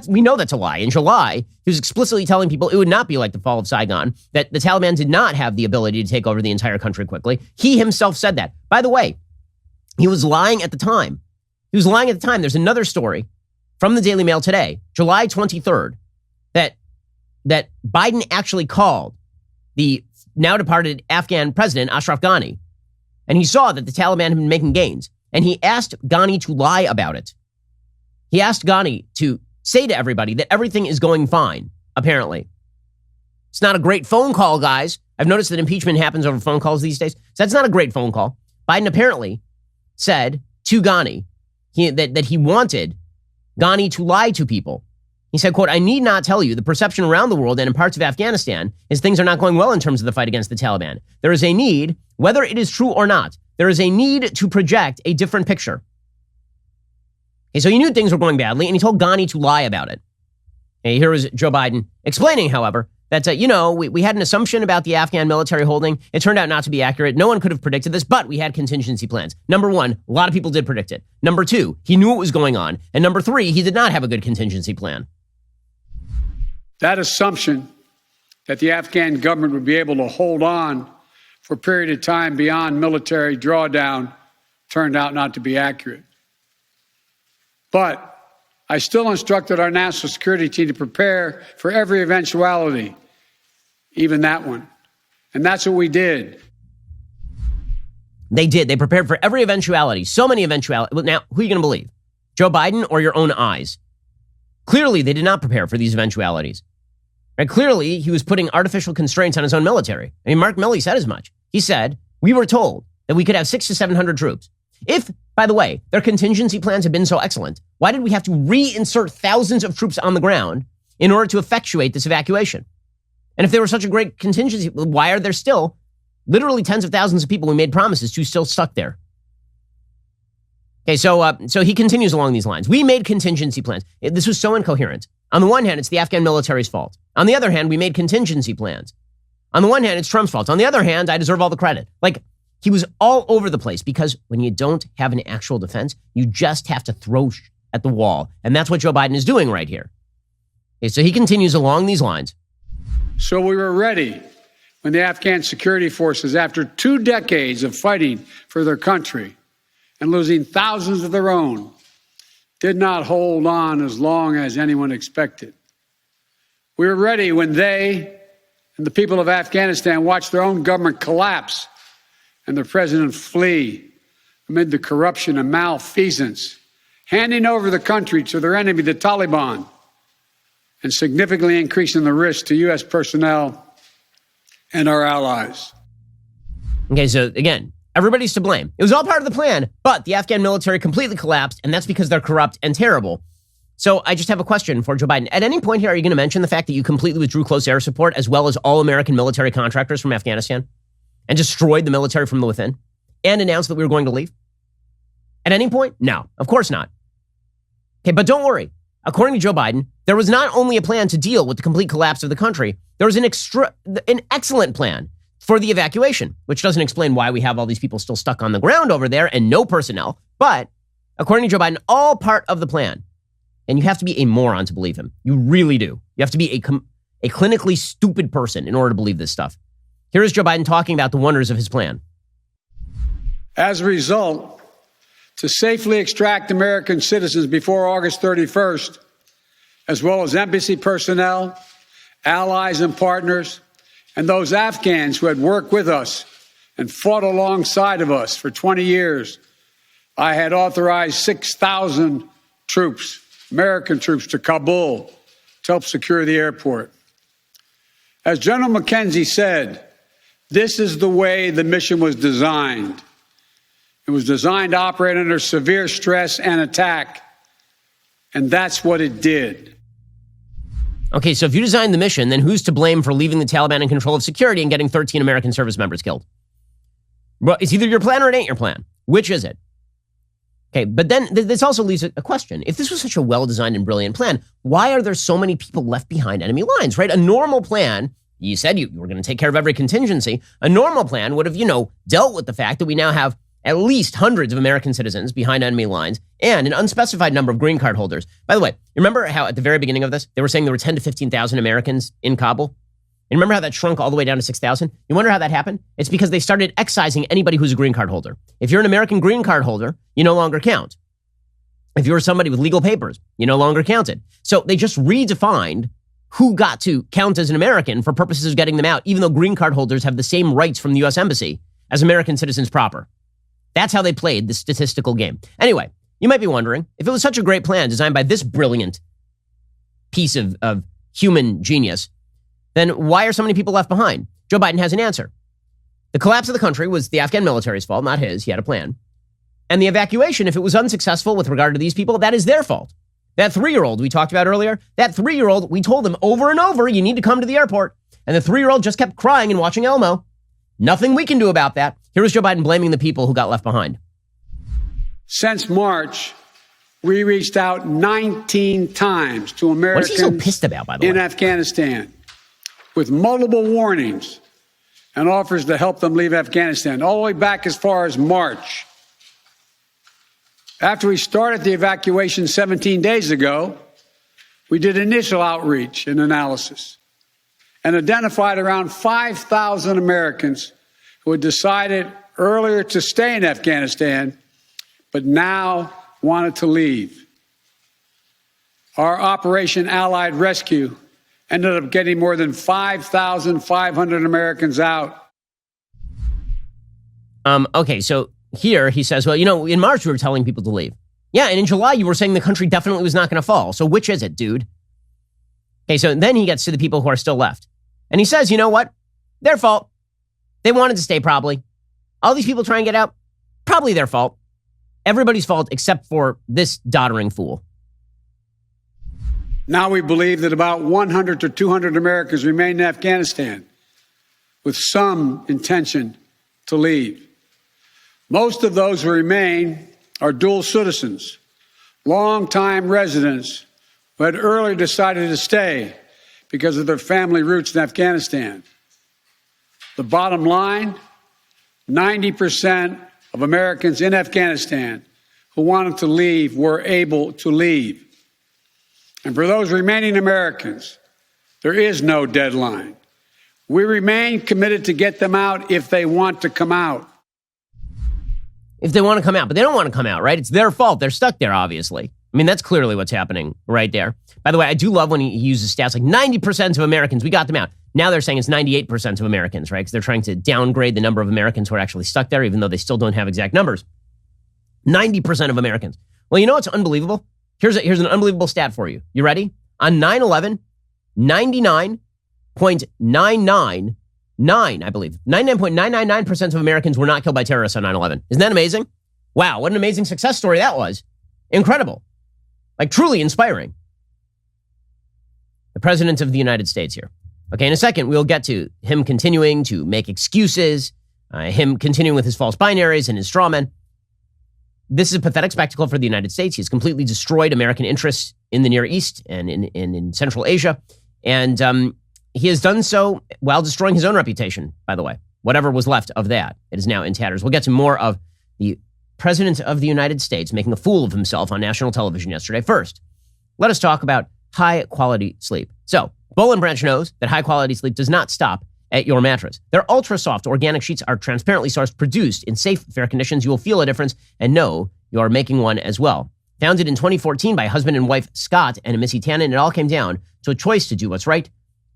We know that's a lie. In July, he was explicitly telling people it would not be like the fall of Saigon, that the Taliban did not have the ability to take over the entire country quickly. He himself said that. By the way, he was lying at the time. There's another story from the Daily Mail today, July 23rd, that Biden actually called the now departed Afghan president, Ashraf Ghani, and he saw that the Taliban had been making gains. And he asked Ghani to lie about it. He asked Ghani to say to everybody that everything is going fine, apparently. It's not a great phone call, guys. I've noticed that impeachment happens over phone calls these days. So that's not a great phone call. Biden apparently said to Ghani that he wanted Ghani to lie to people. He said, quote, "I need not tell you the perception around the world and in parts of Afghanistan is things are not going well in terms of the fight against the Taliban. There is a need, whether it is true or not, there is a need to project a different picture." Okay, so he knew things were going badly, and he told Ghani to lie about it. Okay, here was Joe Biden explaining, however, that, we had an assumption about the Afghan military holding. It turned out not to be accurate. No one could have predicted this, but we had contingency plans. Number one, a lot of people did predict it. Number two, he knew what was going on. And number three, he did not have a good contingency plan. That assumption that the Afghan government would be able to hold on for a period of time beyond military drawdown turned out not to be accurate. But I still instructed our national security team to prepare for every eventuality, even that one. And that's what we did. They did. They prepared for every eventuality. So many eventualities. Now, who are you going to believe? Joe Biden or your own eyes? Clearly, they did not prepare for these eventualities. Right? Clearly, he was putting artificial constraints on his own military. I mean, Mark Milley said as much. He said, we were told that we could have 600 to 700 troops. If, by the way, their contingency plans had been so excellent, why did we have to reinsert thousands of troops on the ground in order to effectuate this evacuation? And if they were such a great contingency, why are there still literally tens of thousands of people we made promises to still stuck there? Okay, so he continues along these lines. We made contingency plans. This was so incoherent. On the one hand, it's the Afghan military's fault. On the other hand, we made contingency plans. On the one hand, it's Trump's fault. On the other hand, I deserve all the credit. Like, he was all over the place because when you don't have an actual defense, you just have to throw at the wall. And that's what Joe Biden is doing right here. Okay, so he continues along these lines. So we were ready when the Afghan security forces, after 2 decades of fighting for their country and losing thousands of their own, did not hold on as long as anyone expected. We were ready when they and the people of Afghanistan watched their own government collapse and their president flee amid the corruption and malfeasance, handing over the country to their enemy, the Taliban, and significantly increasing the risk to U.S. personnel and our allies. Okay, so again, everybody's to blame. It was all part of the plan, but the Afghan military completely collapsed, and that's because they're corrupt and terrible. So I just have a question for Joe Biden. At any point here, are you going to mention the fact that you completely withdrew close air support as well as all American military contractors from Afghanistan and destroyed the military from the within and announced that we were going to leave? At any point? No, of course not. Okay, but don't worry. According to Joe Biden, there was not only a plan to deal with the complete collapse of the country, there was an excellent plan for the evacuation, which doesn't explain why we have all these people still stuck on the ground over there and no personnel. But according to Joe Biden, all part of the plan. And you have to be a moron to believe him. You really do. You have to be a clinically stupid person in order to believe this stuff. Here is Joe Biden talking about the wonders of his plan. As a result, to safely extract American citizens before August 31st, as well as embassy personnel, allies and partners, and those Afghans who had worked with us and fought alongside of us for 20 years, I had authorized 6,000 troops, American troops, to Kabul to help secure the airport. As General McKenzie said, this is the way the mission was designed. It was designed to operate under severe stress and attack, and that's what it did. Okay, so if you designed the mission, then who's to blame for leaving the Taliban in control of security and getting 13 American service members killed? Well, it's either your plan or it ain't your plan. Which is it? Okay, but then this also leaves a question. If this was such a well-designed and brilliant plan, why are there so many people left behind enemy lines, right? A normal plan, you said you were going to take care of every contingency. A normal plan would have, dealt with the fact that we now have at least hundreds of American citizens behind enemy lines and an unspecified number of green card holders. By the way, you remember how at the very beginning of this, they were saying there were 10 to 15,000 Americans in Kabul? And remember how that shrunk all the way down to 6,000? You wonder how that happened? It's because they started excising anybody who's a green card holder. If you're an American green card holder, you no longer count. If you're somebody with legal papers, you no longer counted. So they just redefined who got to count as an American for purposes of getting them out, even though green card holders have the same rights from the U.S. Embassy as American citizens proper. That's how they played the statistical game. Anyway, you might be wondering, if it was such a great plan designed by this brilliant piece of human genius, then why are so many people left behind? Joe Biden has an answer. The collapse of the country was the Afghan military's fault, not his. He had a plan. And the evacuation, if it was unsuccessful with regard to these people, that is their fault. That 3-year-old we talked about earlier, that 3-year-old, we told him over and over, you need to come to the airport. And the 3-year-old just kept crying and watching Elmo. Nothing we can do about that. Here was Joe Biden blaming the people who got left behind. Since March, we reached out 19 times to Americans what is he so pissed about, by the way? in Afghanistan with multiple warnings and offers to help them leave Afghanistan, all the way back as far as March. After we started the evacuation 17 days ago, we did initial outreach and analysis and identified around 5,000 Americans who had decided earlier to stay in Afghanistan, but now wanted to leave. Our Operation Allied Rescue ended up getting more than 5,500 Americans out. Okay, so here he says, well, in March we were telling people to leave. Yeah, and in July, you were saying the country definitely was not going to fall. So which is it, dude? Okay, so then he gets to the people who are still left. And he says, you know what? Their fault. They wanted to stay, probably. All these people trying to get out, probably their fault. Everybody's fault except for this doddering fool. Now we believe that about 100 to 200 Americans remain in Afghanistan with some intention to leave. Most of those who remain are dual citizens, long-time residents who had earlier decided to stay because of their family roots in Afghanistan. The bottom line, 90% of Americans in Afghanistan who wanted to leave were able to leave. And for those remaining Americans, there is no deadline. We remain committed to get them out if they want to come out. If they want to come out, but they don't want to come out, right? It's their fault. They're stuck there, obviously. I mean, that's clearly what's happening right there. By the way, I do love when he uses stats like 90% of Americans, we got them out. Now they're saying it's 98% of Americans, right? Because they're trying to downgrade the number of Americans who are actually stuck there, even though they still don't have exact numbers. 90% of Americans. Well, you know what's unbelievable? Here's an unbelievable stat for you. You ready? On 9/11, 99.999, I believe, 99.999% of Americans were not killed by terrorists on 9/11. Isn't that amazing? Wow, what an amazing success story that was. Incredible. Like truly inspiring. The President of the United States here. Okay, in a second, we'll get to him continuing to make excuses, him continuing with his false binaries and his straw men. This is a pathetic spectacle for the United States. He's completely destroyed American interests in the Near East and in Central Asia. And he has done so while destroying his own reputation, by the way. Whatever was left of that, it is now in tatters. We'll get to more of the President of the United States making a fool of himself on national television yesterday. First, let us talk about high-quality sleep. So, Boll and Branch knows that high-quality sleep does not stop at your mattress. Their ultra-soft organic sheets are transparently sourced, produced in safe, fair conditions. You will feel a difference and know you are making one as well. Founded in 2014 by husband and wife Scott and Missy Tannen, it all came down to a choice to do what's right.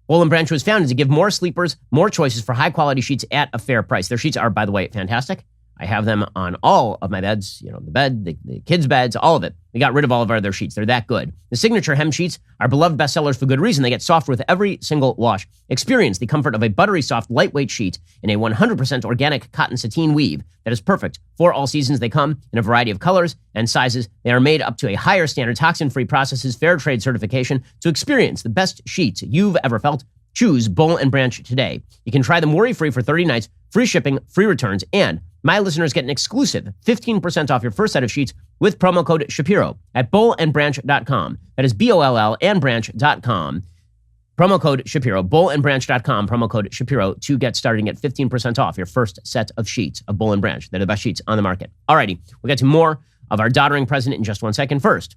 Boll and Branch was founded to give more sleepers more choices for high-quality sheets at a fair price. Their sheets are, by the way, fantastic. I have them on all of my beds, the bed, the kids' beds, all of it. We got rid of all of our other sheets. They're that good. The signature hem sheets are beloved bestsellers for good reason. They get softer with every single wash. Experience the comfort of a buttery soft, lightweight sheet in a 100% organic cotton sateen weave that is perfect for all seasons. They come in a variety of colors and sizes. They are made up to a higher standard, toxin-free processes, fair trade certification. To experience the best sheets you've ever felt, choose Boll and Branch today. You can try them worry-free for 30 nights, free shipping, free returns, and my listeners get an exclusive 15% off your first set of sheets with promo code Shapiro at bollandbranch.com. That is BOLL and branch.com. Promo code Shapiro, bollandbranch.com, promo code Shapiro to get starting at 15% off your first set of sheets of Boll and Branch. They're the best sheets on the market. Alrighty, we'll get to more of our doddering president in just 1 second. First,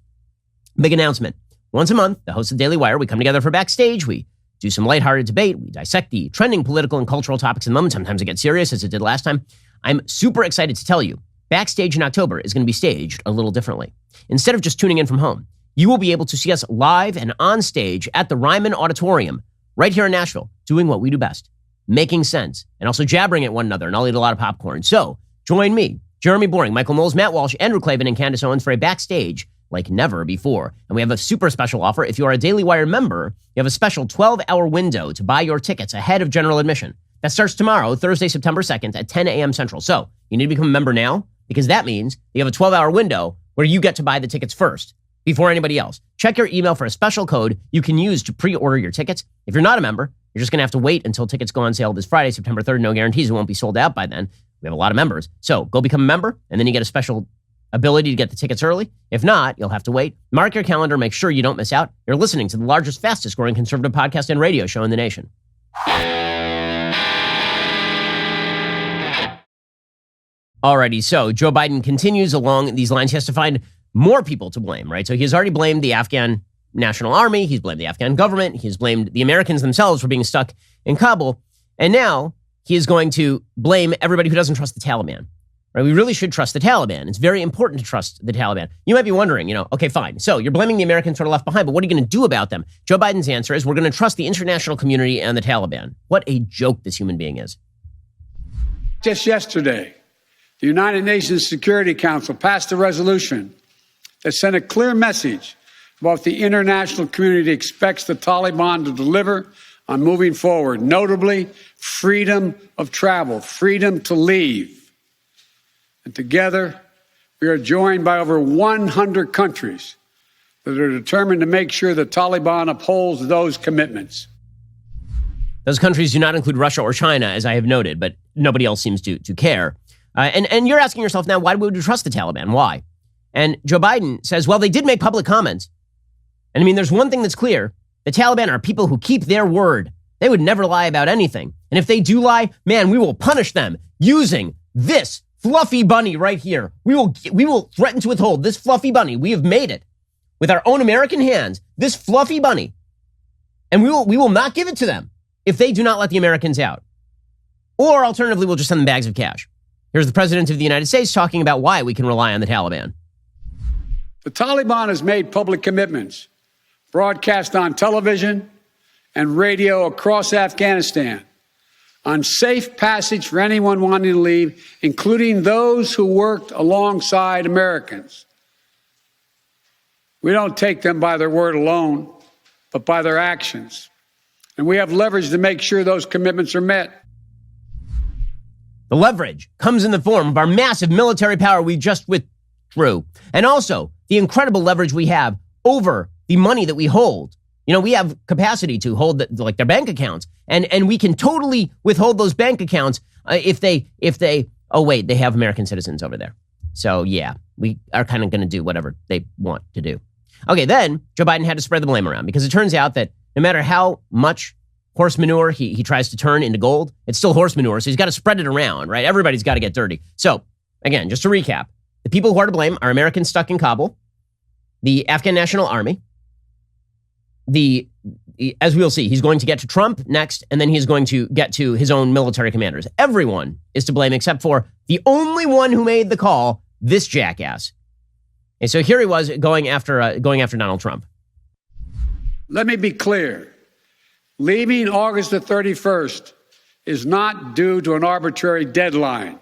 big announcement. Once a month, the hosts of Daily Wire, we come together for Backstage. We do some lighthearted debate. We dissect the trending political and cultural topics in the moment. Sometimes it gets serious, as it did last time. I'm super excited to tell you, Backstage in October is going to be staged a little differently. Instead of just tuning in from home, you will be able to see us live and on stage at the Ryman Auditorium right here in Nashville, doing what we do best, making sense, and also jabbering at one another, and I'll eat a lot of popcorn. So join me, Jeremy Boring, Michael Knowles, Matt Walsh, Andrew Klavan, and Candace Owens for a Backstage like never before. And we have a super special offer. If you are a Daily Wire member, you have a special 12-hour window to buy your tickets ahead of general admission. That starts tomorrow, Thursday, September 2nd at 10 a.m. Central. So you need to become a member now, because that means you have a 12-hour window where you get to buy the tickets first before anybody else. Check your email for a special code you can use to pre-order your tickets. If you're not a member, you're just going to have to wait until tickets go on sale this Friday, September 3rd. No guarantees it won't be sold out by then. We have a lot of members. So go become a member, and then you get a special ability to get the tickets early. If not, you'll have to wait. Mark your calendar. Make sure you don't miss out. You're listening to the largest, fastest growing conservative podcast and radio show in the nation. Alrighty, so Joe Biden continues along these lines. He has to find more people to blame, right? So he has already blamed the Afghan National Army. He's blamed the Afghan government. He's blamed the Americans themselves for being stuck in Kabul. And now he is going to blame everybody who doesn't trust the Taliban. Right? We really should trust the Taliban. It's very important to trust the Taliban. You might be wondering, okay, fine. So you're blaming the Americans who are left behind, but what are you going to do about them? Joe Biden's answer is we're going to trust the international community and the Taliban. What a joke this human being is. Just yesterday, the United Nations Security Council passed a resolution that send a clear message about what the international community expects the Taliban to deliver on moving forward, notably freedom of travel, freedom to leave. And together, we are joined by over 100 countries that are determined to make sure the Taliban upholds those commitments. Those countries do not include Russia or China, as I have noted, but nobody else seems to care. And you're asking yourself now, why would we trust the Taliban? Why? And Joe Biden says, well, they did make public comments. And I mean, there's one thing that's clear. The Taliban are people who keep their word. They would never lie about anything. And if they do lie, man, we will punish them using this fluffy bunny right here. We will threaten to withhold this fluffy bunny. We have made it with our own American hands, this fluffy bunny. And we will not give it to them if they do not let the Americans out. Or alternatively, we'll just send them bags of cash. Here's the President of the United States talking about why we can rely on the Taliban. The Taliban has made public commitments, broadcast on television and radio across Afghanistan, on safe passage for anyone wanting to leave, including those who worked alongside Americans. We don't take them by their word alone, but by their actions. And we have leverage to make sure those commitments are met. The leverage comes in the form of our massive military power we just withdrew, and also the incredible leverage we have over the money that we hold. You know, we have capacity to hold their bank accounts, and we can totally withhold those bank accounts if they they have American citizens over there. So yeah, we are kind of going to do whatever they want to do. Okay, then Joe Biden had to spread the blame around because it turns out that no matter how much horse manure he tries to turn into gold, it's still horse manure, so he's got to spread it around, right? Everybody's got to get dirty. So again, just to recap, the people who are to blame are Americans stuck in Kabul, the Afghan National Army, as we'll see, he's going to get to Trump next, and then he's going to get to his own military commanders. Everyone is to blame except for the only one who made the call, this jackass. And so here he was going after Donald Trump. Let me be clear. Leaving August the 31st is not due to an arbitrary deadline.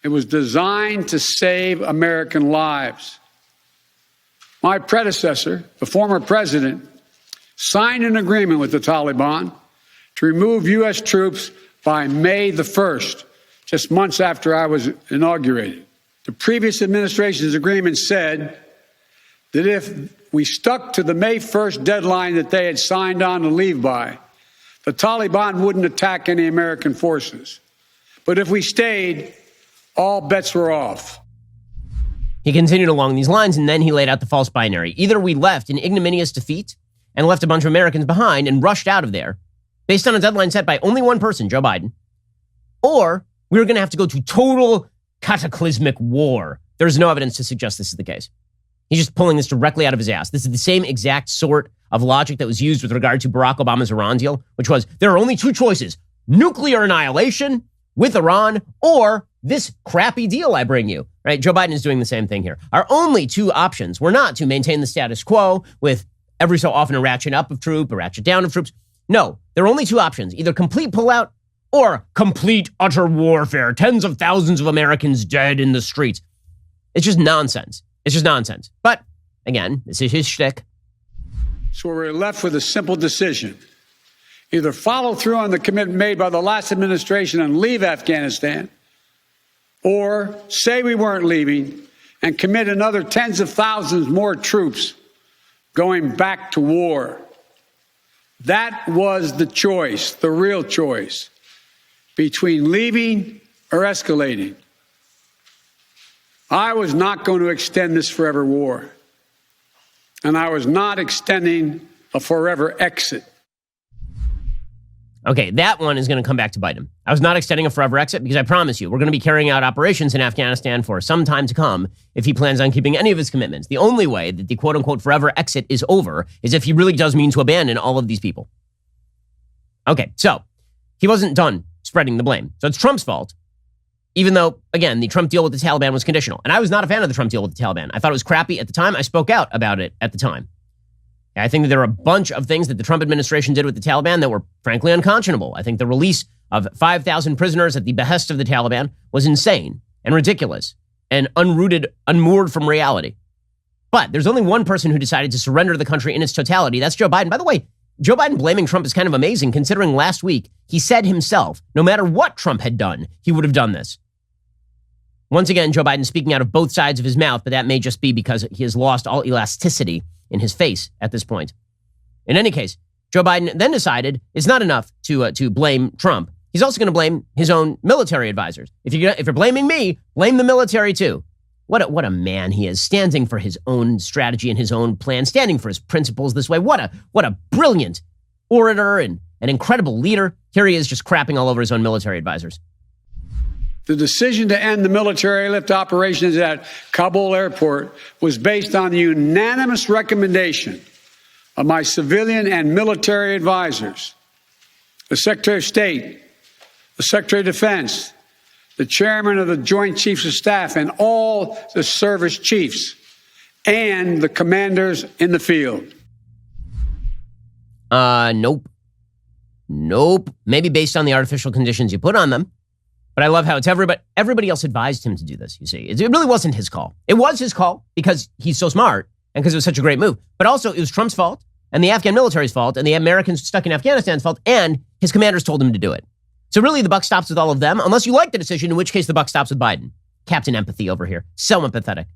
It was designed to save American lives. My predecessor, the former president, signed an agreement with the Taliban to remove U.S. troops by May the 1st, just months after I was inaugurated. The previous administration's agreement said that if we stuck to the May 1st deadline that they had signed on to leave by, the Taliban wouldn't attack any American forces. But if we stayed, all bets were off. He continued along these lines, and then he laid out the false binary. Either we left in ignominious defeat and left a bunch of Americans behind and rushed out of there, based on a deadline set by only one person, Joe Biden, or we were going to have to go to total cataclysmic war. There's no evidence to suggest this is the case. He's just pulling this directly out of his ass. This is the same exact sort of logic that was used with regard to Barack Obama's Iran deal, which was there are only two choices: nuclear annihilation with Iran or this crappy deal I bring you, right? Joe Biden is doing the same thing here. Our only two options were not to maintain the status quo with every so often a ratchet up of troops, a ratchet down of troops. No, there are only two options: either complete pullout or complete utter warfare. Tens of thousands of Americans dead in the streets. It's just nonsense. It's just nonsense. But again, this is his shtick. So we're left with a simple decision. Either follow through on the commitment made by the last administration and leave Afghanistan, or say we weren't leaving and commit another tens of thousands more troops going back to war. That was the choice, the real choice, between leaving or escalating. I was not going to extend this forever war, and I was not extending a forever exit. Okay, that one is going to come back to bite him. I was not extending a forever exit because I promise you, we're going to be carrying out operations in Afghanistan for some time to come if he plans on keeping any of his commitments. The only way that the quote-unquote forever exit is over is if he really does mean to abandon all of these people. Okay, so he wasn't done spreading the blame. So it's Trump's fault, even though, again, the Trump deal with the Taliban was conditional. And I was not a fan of the Trump deal with the Taliban. I thought it was crappy at the time. I spoke out about it at the time. I think that there are a bunch of things that the Trump administration did with the Taliban that were frankly unconscionable. I think the release of 5,000 prisoners at the behest of the Taliban was insane and ridiculous and unrooted, unmoored from reality. But there's only one person who decided to surrender the country in its totality. That's Joe Biden. By the way, Joe Biden blaming Trump is kind of amazing, considering last week he said himself, no matter what Trump had done, he would have done this. Once again, Joe Biden speaking out of both sides of his mouth, but that may just be because he has lost all elasticity in his face at this point. In any case, Joe Biden then decided it's not enough to blame Trump. He's also going to blame his own military advisors. If you're blaming me, blame the military too. What a man he is, standing for his own strategy and his own plan, standing for his principles this way. What a brilliant orator and an incredible leader. Here he is just crapping all over his own military advisors. The decision to end the military airlift operations at Kabul airport was based on the unanimous recommendation of my civilian and military advisors, the Secretary of State, the Secretary of Defense, the Chairman of the Joint Chiefs of Staff, and all the service chiefs, and the commanders in the field. Nope. Maybe based on the artificial conditions you put on them. But I love how it's everybody else advised him to do this, you see. It really wasn't his call. It was his call because he's so smart and because it was such a great move. But also, it was Trump's fault and the Afghan military's fault and the Americans stuck in Afghanistan's fault, and his commanders told him to do it. So really, the buck stops with all of them, unless you like the decision, in which case the buck stops with Biden. Captain Empathy over here. So empathetic.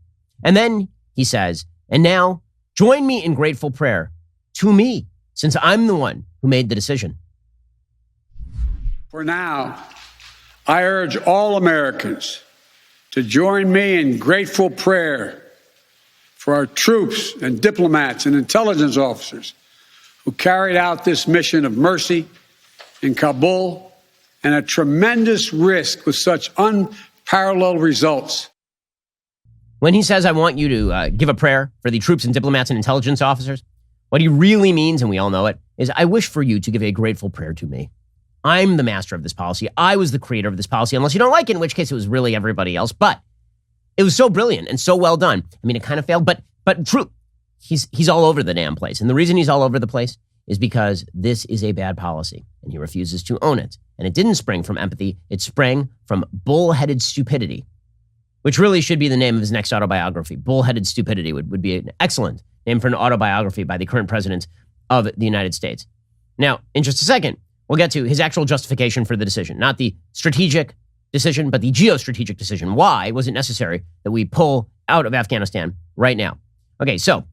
And then he says, and now join me in grateful prayer to me, since I'm the one who made the decision. For now, I urge all Americans to join me in grateful prayer for our troops and diplomats and intelligence officers who carried out this mission of mercy in Kabul and at tremendous risk with such unparalleled results. When he says, I want you to give a prayer for the troops and diplomats and intelligence officers, what he really means, and we all know it, is I wish for you to give a grateful prayer to me. I'm the master of this policy. I was the creator of this policy, unless you don't like it, in which case it was really everybody else. But it was so brilliant and so well done. I mean, it kind of failed, but true. He's all over the damn place. And the reason he's all over the place is because this is a bad policy, and he refuses to own it. And it didn't spring from empathy. It sprang from bullheaded stupidity, which really should be the name of his next autobiography. Bullheaded stupidity would be an excellent name for an autobiography by the current president of the United States. Now, in just a second, we'll get to his actual justification for the decision, not the strategic decision, but the geostrategic decision. Why was it necessary that we pull out of Afghanistan right now? Okay, so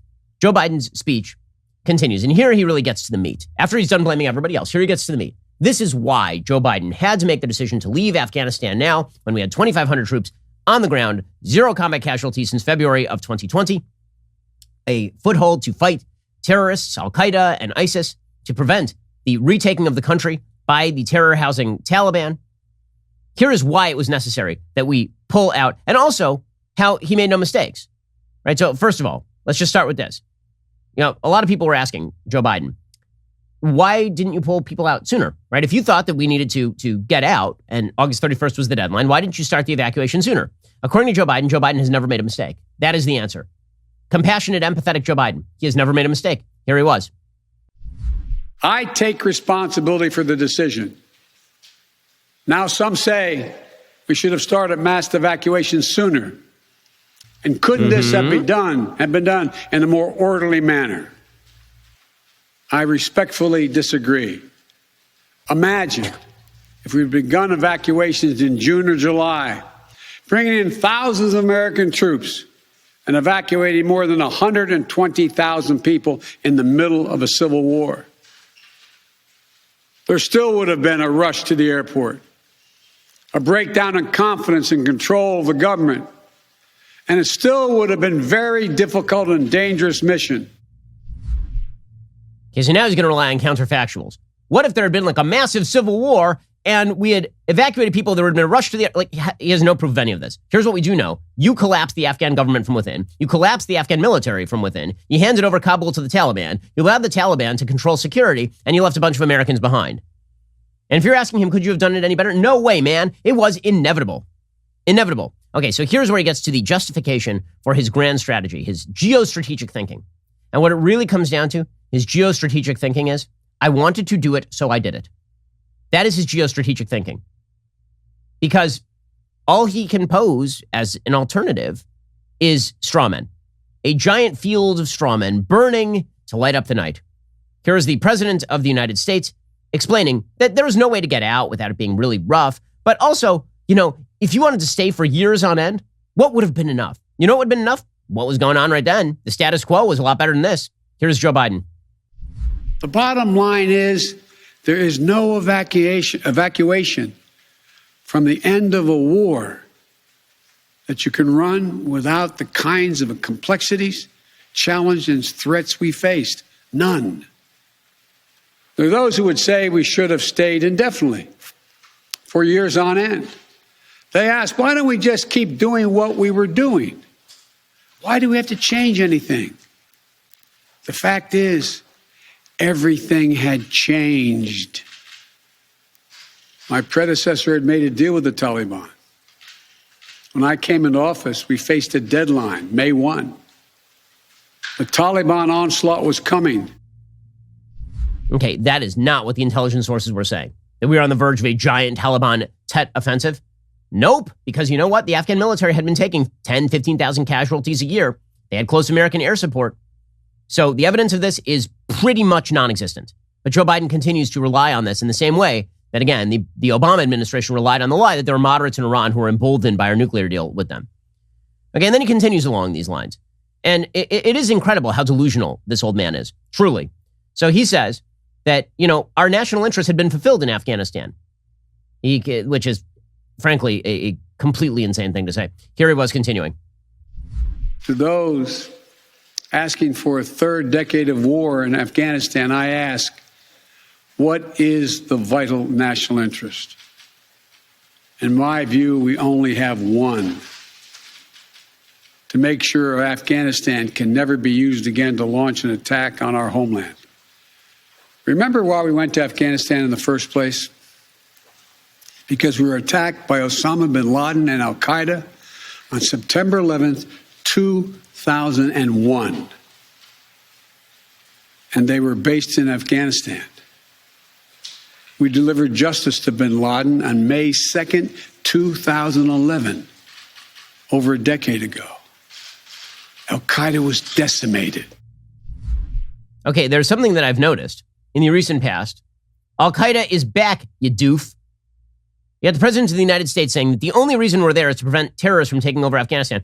Joe Biden's speech continues, and here he really gets to the meat. After he's done blaming everybody else, here he gets to the meat. This is why Joe Biden had to make the decision to leave Afghanistan now, when we had 2,500 troops on the ground, 0 combat casualties since February of 2020, a foothold to fight terrorists, Al-Qaeda and ISIS, to prevent the retaking of the country by the terror-housing Taliban. Here is why it was necessary that we pull out, and also how he made no mistakes, right? So first of all, let's just start with this. You know, a lot of people were asking Joe Biden, why didn't you pull people out sooner, right? If you thought that we needed to get out and August 31st was the deadline, why didn't you start the evacuation sooner? According to Joe Biden has never made a mistake. That is the answer. Compassionate, empathetic Joe Biden. He has never made a mistake. Here he was. I take responsibility for the decision. Now some say we should have started mass evacuation sooner. And couldn't this have been done in a more orderly manner? I respectfully disagree. Imagine if we'd begun evacuations in June or July, bringing in thousands of American troops and evacuating more than 120,000 people in the middle of a civil war. There still would have been a rush to the airport, a breakdown in confidence and control of the government, and it still would have been a very difficult and dangerous mission. Okay, so now he's going to rely on counterfactuals. What if there had been like a massive civil war and we had evacuated people, there would have been a rush to the... Like, he has no proof of any of this. Here's what we do know. You collapsed the Afghan government from within. You collapsed the Afghan military from within. You handed over Kabul to the Taliban. You allowed the Taliban to control security, and you left a bunch of Americans behind. And if you're asking him, could you have done it any better? No way, man. It was inevitable. Inevitable. Okay, so here's where he gets to the justification for his grand strategy, his geostrategic thinking. And what it really comes down to, his geostrategic thinking is, I wanted to do it, so I did it. That is his geostrategic thinking. Because all he can pose as an alternative is straw men. a giant field of strawmen burning to light up the night. Here is the President of the United States explaining that there was no way to get out without it being really rough. But also, if you wanted to stay for years on end, what would have been enough? You know what would have been enough? What was going on right then? The status quo was a lot better than this. Here's Joe Biden. The bottom line is there is no evacuation from the end of a war that you can run without the kinds of complexities, challenges, and threats we faced. None. There are those who would say we should have stayed indefinitely for years on end. They ask, why don't we just keep doing what we were doing? Why do we have to change anything? The fact is, everything had changed. My predecessor had made a deal with the Taliban. When I came into office, we faced a deadline, May 1. The Taliban onslaught was coming. Okay, that is not what the intelligence sources were saying. That we were on the verge of a giant Taliban Tet offensive. Nope, because you know what? The Afghan military had been taking 10, 15,000 casualties a year. They had close American air support. So the evidence of this is pretty much non-existent. But Joe Biden continues to rely on this in the same way that, again, the Obama administration relied on the lie that there were moderates in Iran who were emboldened by our nuclear deal with them. Okay, and then he continues along these lines. And it is incredible how delusional this old man is, truly. So he says that, our national interest had been fulfilled in Afghanistan, which is, frankly, a completely insane thing to say. Here he was continuing. To those asking for a third decade of war in Afghanistan, I ask, what is the vital national interest? In my view, we only have one. To make sure Afghanistan can never be used again to launch an attack on our homeland. Remember why we went to Afghanistan in the first place? Because we were attacked by Osama bin Laden and al-Qaeda on September 11th, 2001. And they were based in Afghanistan. We delivered justice to bin Laden on May 2nd, 2011, over a decade ago. Al-Qaeda was decimated. Okay, there's something that I've noticed in the recent past. Al-Qaeda is back, you doof. You had the President of the United States saying that the only reason we're there is to prevent terrorists from taking over Afghanistan.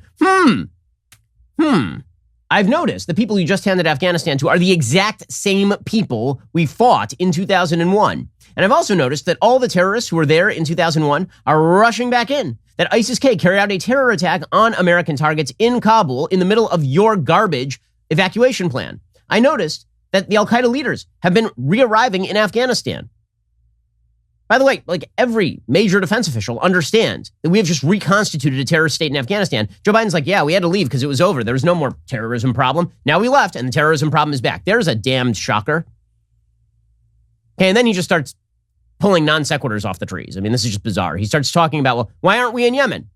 I've noticed the people you just handed Afghanistan to are the exact same people we fought in 2001. And I've also noticed that all the terrorists who were there in 2001 are rushing back in. That ISIS-K carried out a terror attack on American targets in Kabul in the middle of your garbage evacuation plan. I noticed that the al-Qaeda leaders have been re-arriving in Afghanistan. By the way, every major defense official understands that we have just reconstituted a terrorist state in Afghanistan. Joe Biden's like, yeah, we had to leave because it was over. There was no more terrorism problem. Now we left and the terrorism problem is back. There's a damned shocker. Okay, and then he just starts pulling non sequiturs off the trees. I mean, this is just bizarre. He starts talking about, well, why aren't we in Yemen?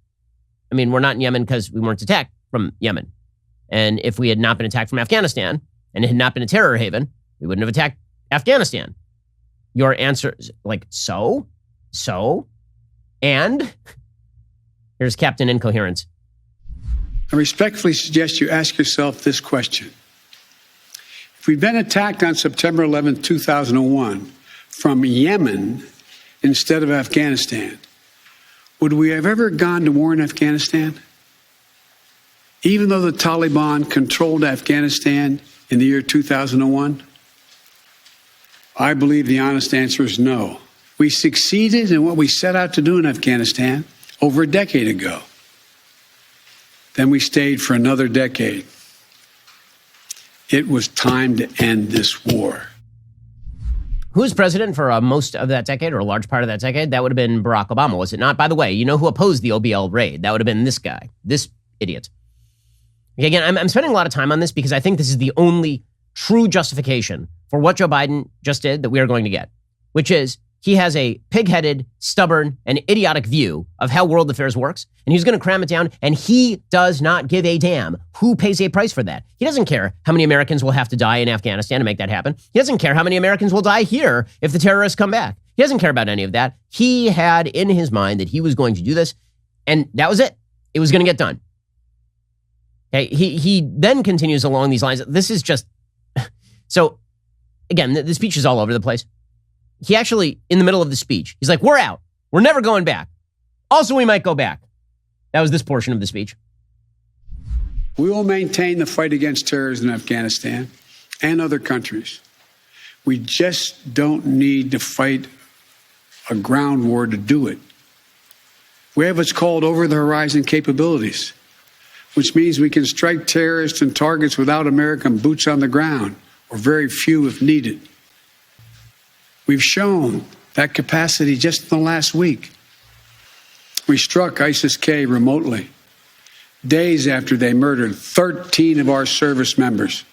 I mean, we're not in Yemen because we weren't attacked from Yemen. And if we had not been attacked from Afghanistan and it had not been a terror haven, we wouldn't have attacked Afghanistan. Your answer is so, and here's Captain Incoherence. I respectfully suggest you ask yourself this question. If we'd been attacked on September 11, 2001 from Yemen instead of Afghanistan, would we have ever gone to war in Afghanistan? Even though the Taliban controlled Afghanistan in the year 2001? I believe the honest answer is no. We succeeded in what we set out to do in Afghanistan over a decade ago. Then we stayed for another decade. It was time to end this war. Who was president for most of that decade, or a large part of that decade? That would have been Barack Obama, was it not? By the way, you know who opposed the OBL raid? That would have been this guy, this idiot. Okay, again, I'm spending a lot of time on this because I think this is the only true justification for what Joe Biden just did that we are going to get, which is he has a pig-headed, stubborn, and idiotic view of how world affairs works, and he's going to cram it down, and he does not give a damn who pays a price for that. He doesn't care how many Americans will have to die in Afghanistan to make that happen. He doesn't care how many Americans will die here if the terrorists come back. He doesn't care about any of that. He had in his mind that he was going to do this, and that was it. It was going to get done. Okay, he then continues along these lines. This is just so. Again, the speech is all over the place. He actually, in the middle of the speech, he's like, "We're out. We're never going back. Also, we might go back." That was this portion of the speech. We will maintain the fight against terrorism in Afghanistan and other countries. We just don't need to fight a ground war to do it. We have what's called over-the-horizon capabilities, which means we can strike terrorists and targets without American boots on the ground, or very few if needed. We've shown that capacity just in the last week. We struck ISIS-K remotely, days after they murdered 13 of our service members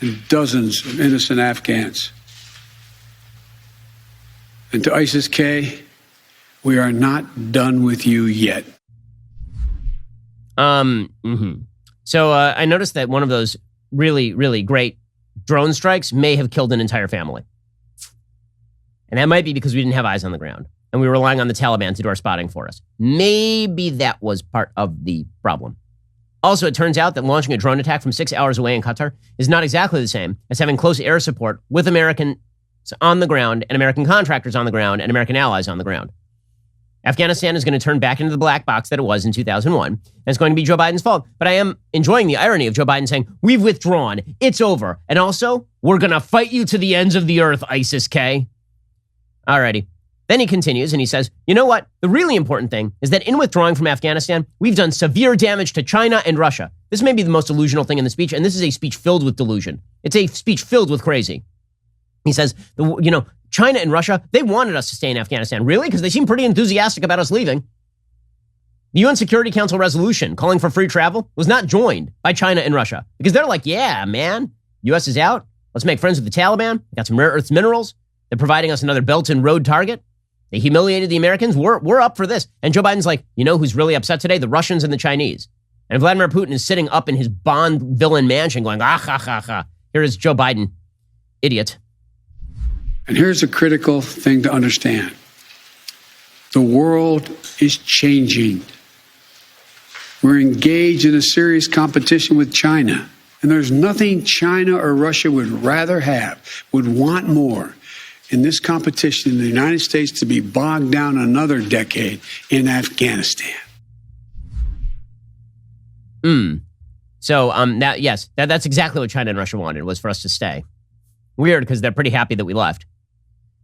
and dozens of innocent Afghans. And to ISIS-K, we are not done with you yet. So I noticed that one of those really, really great drone strikes may have killed an entire family. And that might be because we didn't have eyes on the ground and we were relying on the Taliban to do our spotting for us. Maybe that was part of the problem. Also, it turns out that launching a drone attack from 6 hours away in Qatar is not exactly the same as having close air support with Americans on the ground and American contractors on the ground and American allies on the ground. Afghanistan is going to turn back into the black box that it was in 2001. And it's going to be Joe Biden's fault. But I am enjoying the irony of Joe Biden saying, we've withdrawn. It's over. And also, we're going to fight you to the ends of the earth, ISIS-K. Alrighty. Then he continues and he says, you know what? The really important thing is that in withdrawing from Afghanistan, we've done severe damage to China and Russia. This may be the most delusional thing in the speech, and this is a speech filled with delusion. It's a speech filled with crazy. He says, China and Russia, they wanted us to stay in Afghanistan. Really? Because they seem pretty enthusiastic about us leaving. The UN Security Council resolution calling for free travel was not joined by China and Russia because they're like, yeah, man, U.S. is out. Let's make friends with the Taliban. We got some rare earth minerals. They're providing us another Belt and Road target. They humiliated the Americans. We're up for this. And Joe Biden's like, you know who's really upset today? The Russians and the Chinese. And Vladimir Putin is sitting up in his Bond villain mansion going, ah, ha, ha, ha. Here is Joe Biden, idiot. And here's a critical thing to understand. The world is changing. We're engaged in a serious competition with China. And there's nothing China or Russia would rather have, would want more in this competition in the United States to be bogged down another decade in Afghanistan. So that's exactly what China and Russia wanted, was for us to stay. Weird, because they're pretty happy that we left.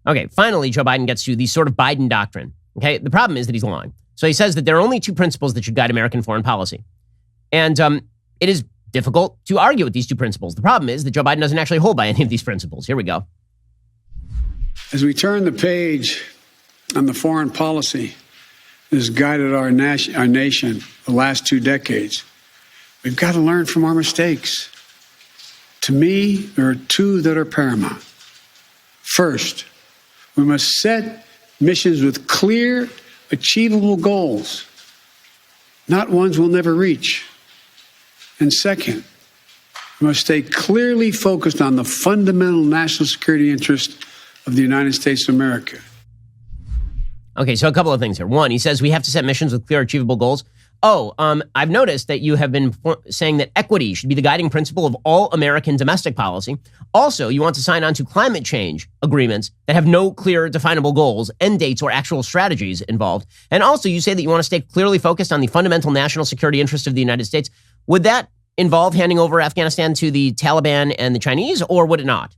Okay, finally, Joe Biden gets to the sort of Biden doctrine. Okay, the problem is that he's lying. So he says that there are only two principles that should guide American foreign policy. And it is difficult to argue with these two principles. The problem is that Joe Biden doesn't actually hold by any of these principles. Here we go. As we turn the page on the foreign policy that has guided our nation the last 2 decades, we've got to learn from our mistakes. To me, there are two that are paramount. First, we must set missions with clear, achievable goals, not ones we'll never reach. And second, we must stay clearly focused on the fundamental national security interest of the United States of America. Okay, so a couple of things here. One, he says we have to set missions with clear, achievable goals. I've noticed that you have been saying that equity should be the guiding principle of all American domestic policy. Also, you want to sign on to climate change agreements that have no clear, definable goals, end dates, or actual strategies involved. And also, you say that you want to stay clearly focused on the fundamental national security interest of the United States. Would that involve handing over Afghanistan to the Taliban and the Chinese, or would it not?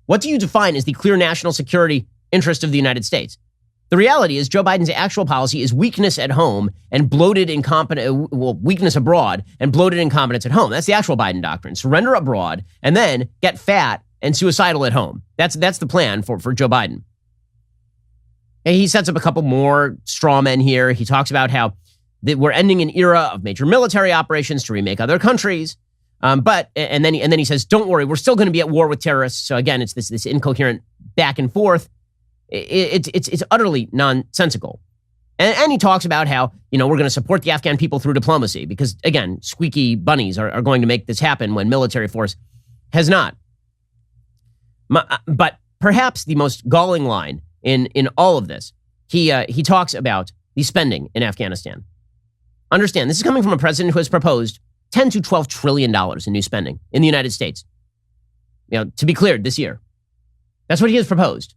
What do you define as the clear national security interest of the United States? The reality is Joe Biden's actual policy is weakness at home and bloated weakness abroad and bloated incompetence at home. That's the actual Biden doctrine. Surrender abroad and then get fat and suicidal at home. That's the plan for Joe Biden. And he sets up a couple more straw men here. He talks about how we're ending an era of major military operations to remake other countries. And then he says, don't worry, we're still going to be at war with terrorists. So again, it's this incoherent back and forth. It's utterly nonsensical. And he talks about how, we're going to support the Afghan people through diplomacy because, again, squeaky bunnies are going to make this happen when military force has not. But perhaps the most galling line in all of this, he talks about the spending in Afghanistan. Understand, this is coming from a president who has proposed $10 to $12 trillion in new spending in the United States. To be cleared this year. That's what he has proposed.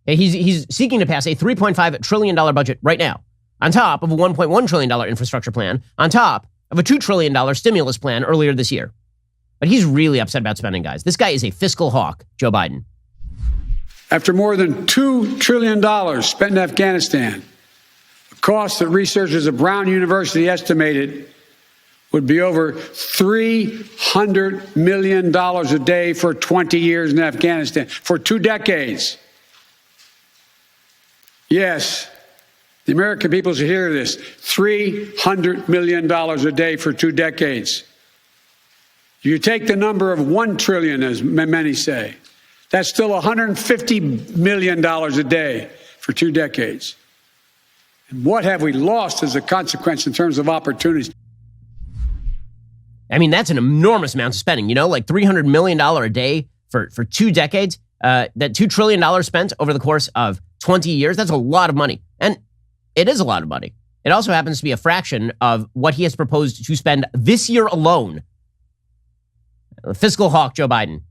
He's seeking to pass a $3.5 trillion budget right now, on top of a $1.1 trillion infrastructure plan, on top of a $2 trillion stimulus plan earlier this year. But he's really upset about spending, guys. This guy is a fiscal hawk, Joe Biden. After more than $2 trillion spent in Afghanistan, a cost that researchers at Brown University estimated would be over $300 million a day for 20 years in Afghanistan, for 2 decades. Yes, the American people should hear this. $300 million a day for 2 decades. You take the number of 1 trillion, as many say. That's still $150 million a day for 2 decades. And what have we lost as a consequence in terms of opportunities? I mean, that's an enormous amount of spending, like $300 million a day for 2 decades. That $2 trillion spent over the course of 20 years, that's a lot of money. And it is a lot of money. It also happens to be a fraction of what he has proposed to spend this year alone. Fiscal hawk Joe Biden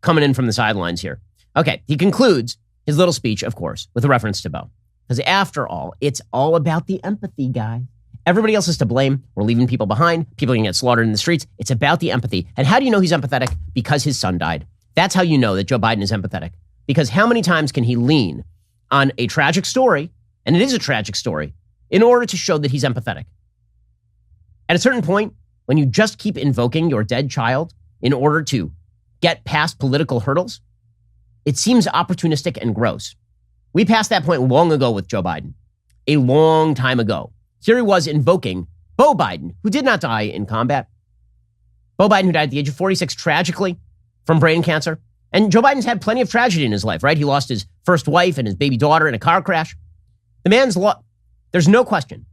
coming in from the sidelines here. Okay, he concludes his little speech, of course, with a reference to Beau. Because after all, it's all about the empathy, guy. Everybody else is to blame. We're leaving people behind. People can get slaughtered in the streets. It's about the empathy. And how do you know he's empathetic? Because his son died. That's how you know that Joe Biden is empathetic. Because how many times can he lean on a tragic story, and it is a tragic story, in order to show that he's empathetic? At a certain point, when you just keep invoking your dead child in order to get past political hurdles, it seems opportunistic and gross. We passed that point long ago with Joe Biden, a long time ago. Here he was invoking Beau Biden, who did not die in combat. Beau Biden, who died at the age of 46 tragically from brain cancer. And Joe Biden's had plenty of tragedy in his life, right? He lost his first wife and his baby daughter in a car crash. The man's there's no question.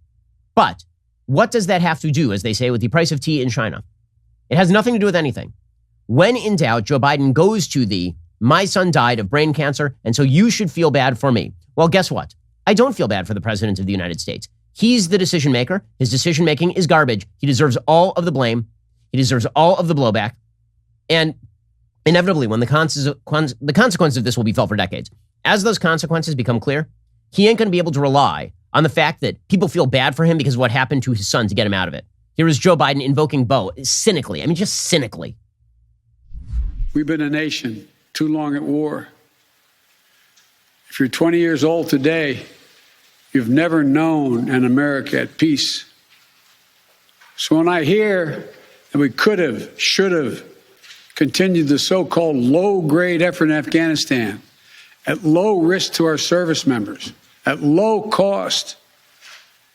But what does that have to do, as they say, with the price of tea in China? It has nothing to do with anything. When in doubt, Joe Biden goes to my son died of brain cancer, and so you should feel bad for me. Well, guess what? I don't feel bad for the president of the United States. He's the decision maker. His decision making is garbage. He deserves all of the blame. He deserves all of the blowback. And inevitably, when the consequences of this will be felt for decades. As those consequences become clear, he ain't going to be able to rely on the fact that people feel bad for him because of what happened to his son to get him out of it. Here is Joe Biden invoking Beau cynically. I mean, just cynically. We've been a nation too long at war. If you're 20 years old today, you've never known an America at peace. So when I hear that we could have, should have continued the so-called low-grade effort in Afghanistan at low risk to our service members, at low cost,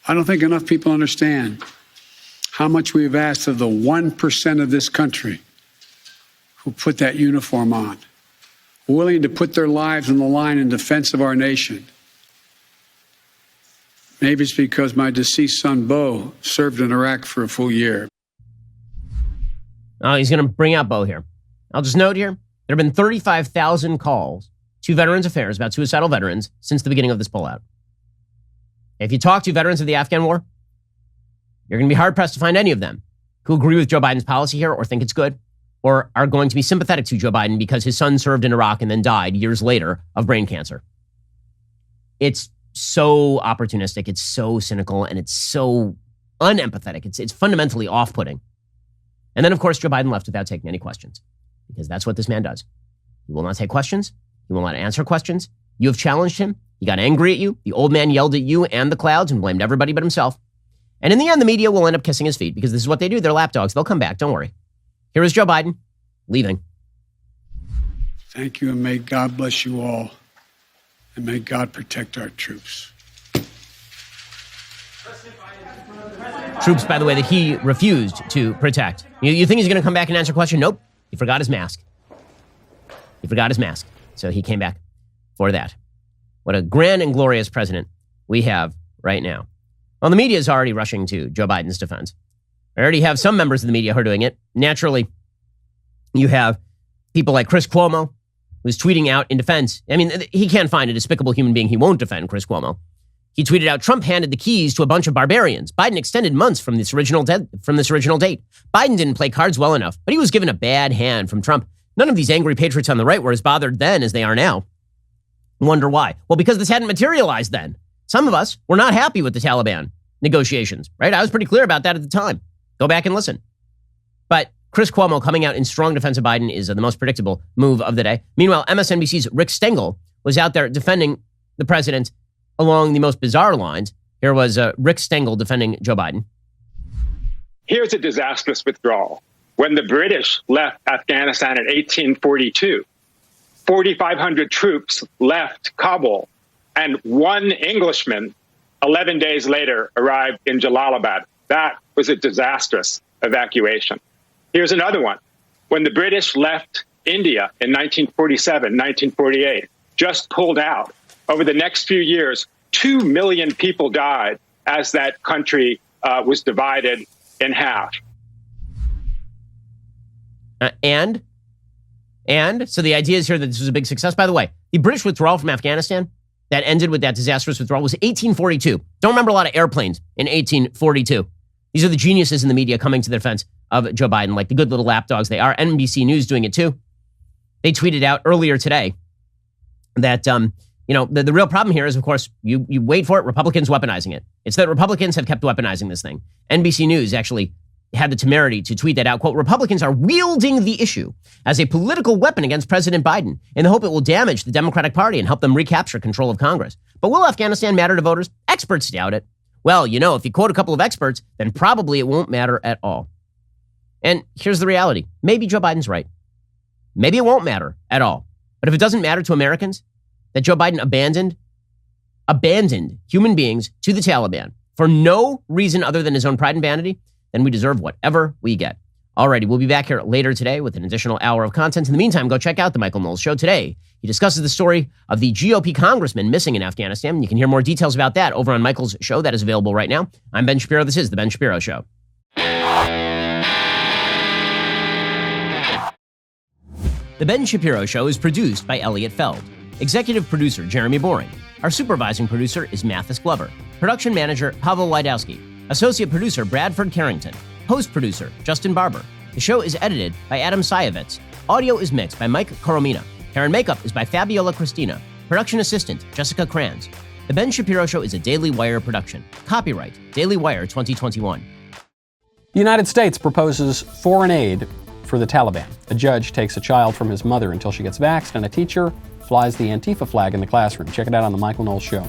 I don't think enough people understand how much we've asked of the 1% of this country who put that uniform on, willing to put their lives on the line in defense of our nation. Maybe it's because my deceased son, Beau, served in Iraq for a full year. Oh, he's going to bring out Beau here. I'll just note here, there have been 35,000 calls to Veterans Affairs about suicidal veterans since the beginning of this pullout. If you talk to veterans of the Afghan war, you're going to be hard-pressed to find any of them who agree with Joe Biden's policy here or think it's good or are going to be sympathetic to Joe Biden because his son served in Iraq and then died years later of brain cancer. It's so opportunistic, it's so cynical, and it's so unempathetic. It's fundamentally off-putting. And then, of course, Joe Biden left without taking any questions because that's what this man does. He will not take questions. He will not answer questions. You have challenged him. He got angry at you. The old man yelled at you and the clouds and blamed everybody but himself. And in the end, the media will end up kissing his feet because this is what they do. They're lapdogs. They'll come back. Don't worry. Here is Joe Biden leaving. Thank you, and may God bless you all, and may God protect our troops. Troops, by the way, that he refused to protect. You think he's going to come back and answer a question? Nope. He forgot his mask. So he came back for that. What a grand and glorious president we have right now. Well, the media is already rushing to Joe Biden's defense. I already have some members of the media who are doing it. Naturally, you have people like Chris Cuomo, who's tweeting out in defense. I mean, he can't find a despicable human being he won't defend, Chris Cuomo. He tweeted out, Trump handed the keys to a bunch of barbarians. Biden extended months from this original date. Biden didn't play cards well enough, but he was given a bad hand from Trump. None of these angry patriots on the right were as bothered then as they are now. Wonder why? Well, because this hadn't materialized then. Some of us were not happy with the Taliban negotiations, right? I was pretty clear about that at the time. Go back and listen. But Chris Cuomo coming out in strong defense of Biden is the most predictable move of the day. Meanwhile, MSNBC's Rick Stengel was out there defending the president along the most bizarre lines. Here was Rick Stengel defending Joe Biden. Here's a disastrous withdrawal. When the British left Afghanistan in 1842, 4,500 troops left Kabul, and one Englishman 11 days later arrived in Jalalabad. That was a disastrous evacuation. Here's another one. When the British left India in 1947, 1948, just pulled out, over the next few years, 2 million people died as that country was divided in half. And so the idea is here that this was a big success. By the way, the British withdrawal from Afghanistan that ended with that disastrous withdrawal was 1842. Don't remember a lot of airplanes in 1842. These are the geniuses in the media coming to the defense of Joe Biden, like the good little lapdogs they are. NBC News doing it too. They tweeted out earlier today that, the real problem here is, of course, you wait for it, Republicans weaponizing it. It's that Republicans have kept weaponizing this thing. NBC News actually had the temerity to tweet that out. Quote, Republicans are wielding the issue as a political weapon against President Biden in the hope it will damage the Democratic Party and help them recapture control of Congress. But will Afghanistan matter to voters? Experts doubt it. Well, if you quote a couple of experts, then probably it won't matter at all. And here's the reality. Maybe Joe Biden's right. Maybe it won't matter at all. But if it doesn't matter to Americans that Joe Biden abandoned human beings to the Taliban for no reason other than his own pride and vanity, then we deserve whatever we get. Alrighty, we'll be back here later today with an additional hour of content. In the meantime, go check out the Michael Knowles Show today. He discusses the story of the GOP congressman missing in Afghanistan. You can hear more details about that over on Michael's show that is available right now. I'm Ben Shapiro. This is The Ben Shapiro Show. The Ben Shapiro Show is produced by Elliot Feld. Executive producer, Jeremy Boring. Our supervising producer is Mathis Glover. Production manager, Pavel Wydowski. Associate producer, Bradford Carrington. Host producer, Justin Barber. The show is edited by Adam Sayevitz. Audio is mixed by Mike Coromina. Hair and makeup is by Fabiola Cristina. Production assistant, Jessica Kranz. The Ben Shapiro Show is a Daily Wire production. Copyright, Daily Wire 2021. The United States proposes foreign aid for the Taliban. A judge takes a child from his mother until she gets vaxxed, and a teacher flies the Antifa flag in the classroom. Check it out on The Michael Knowles Show.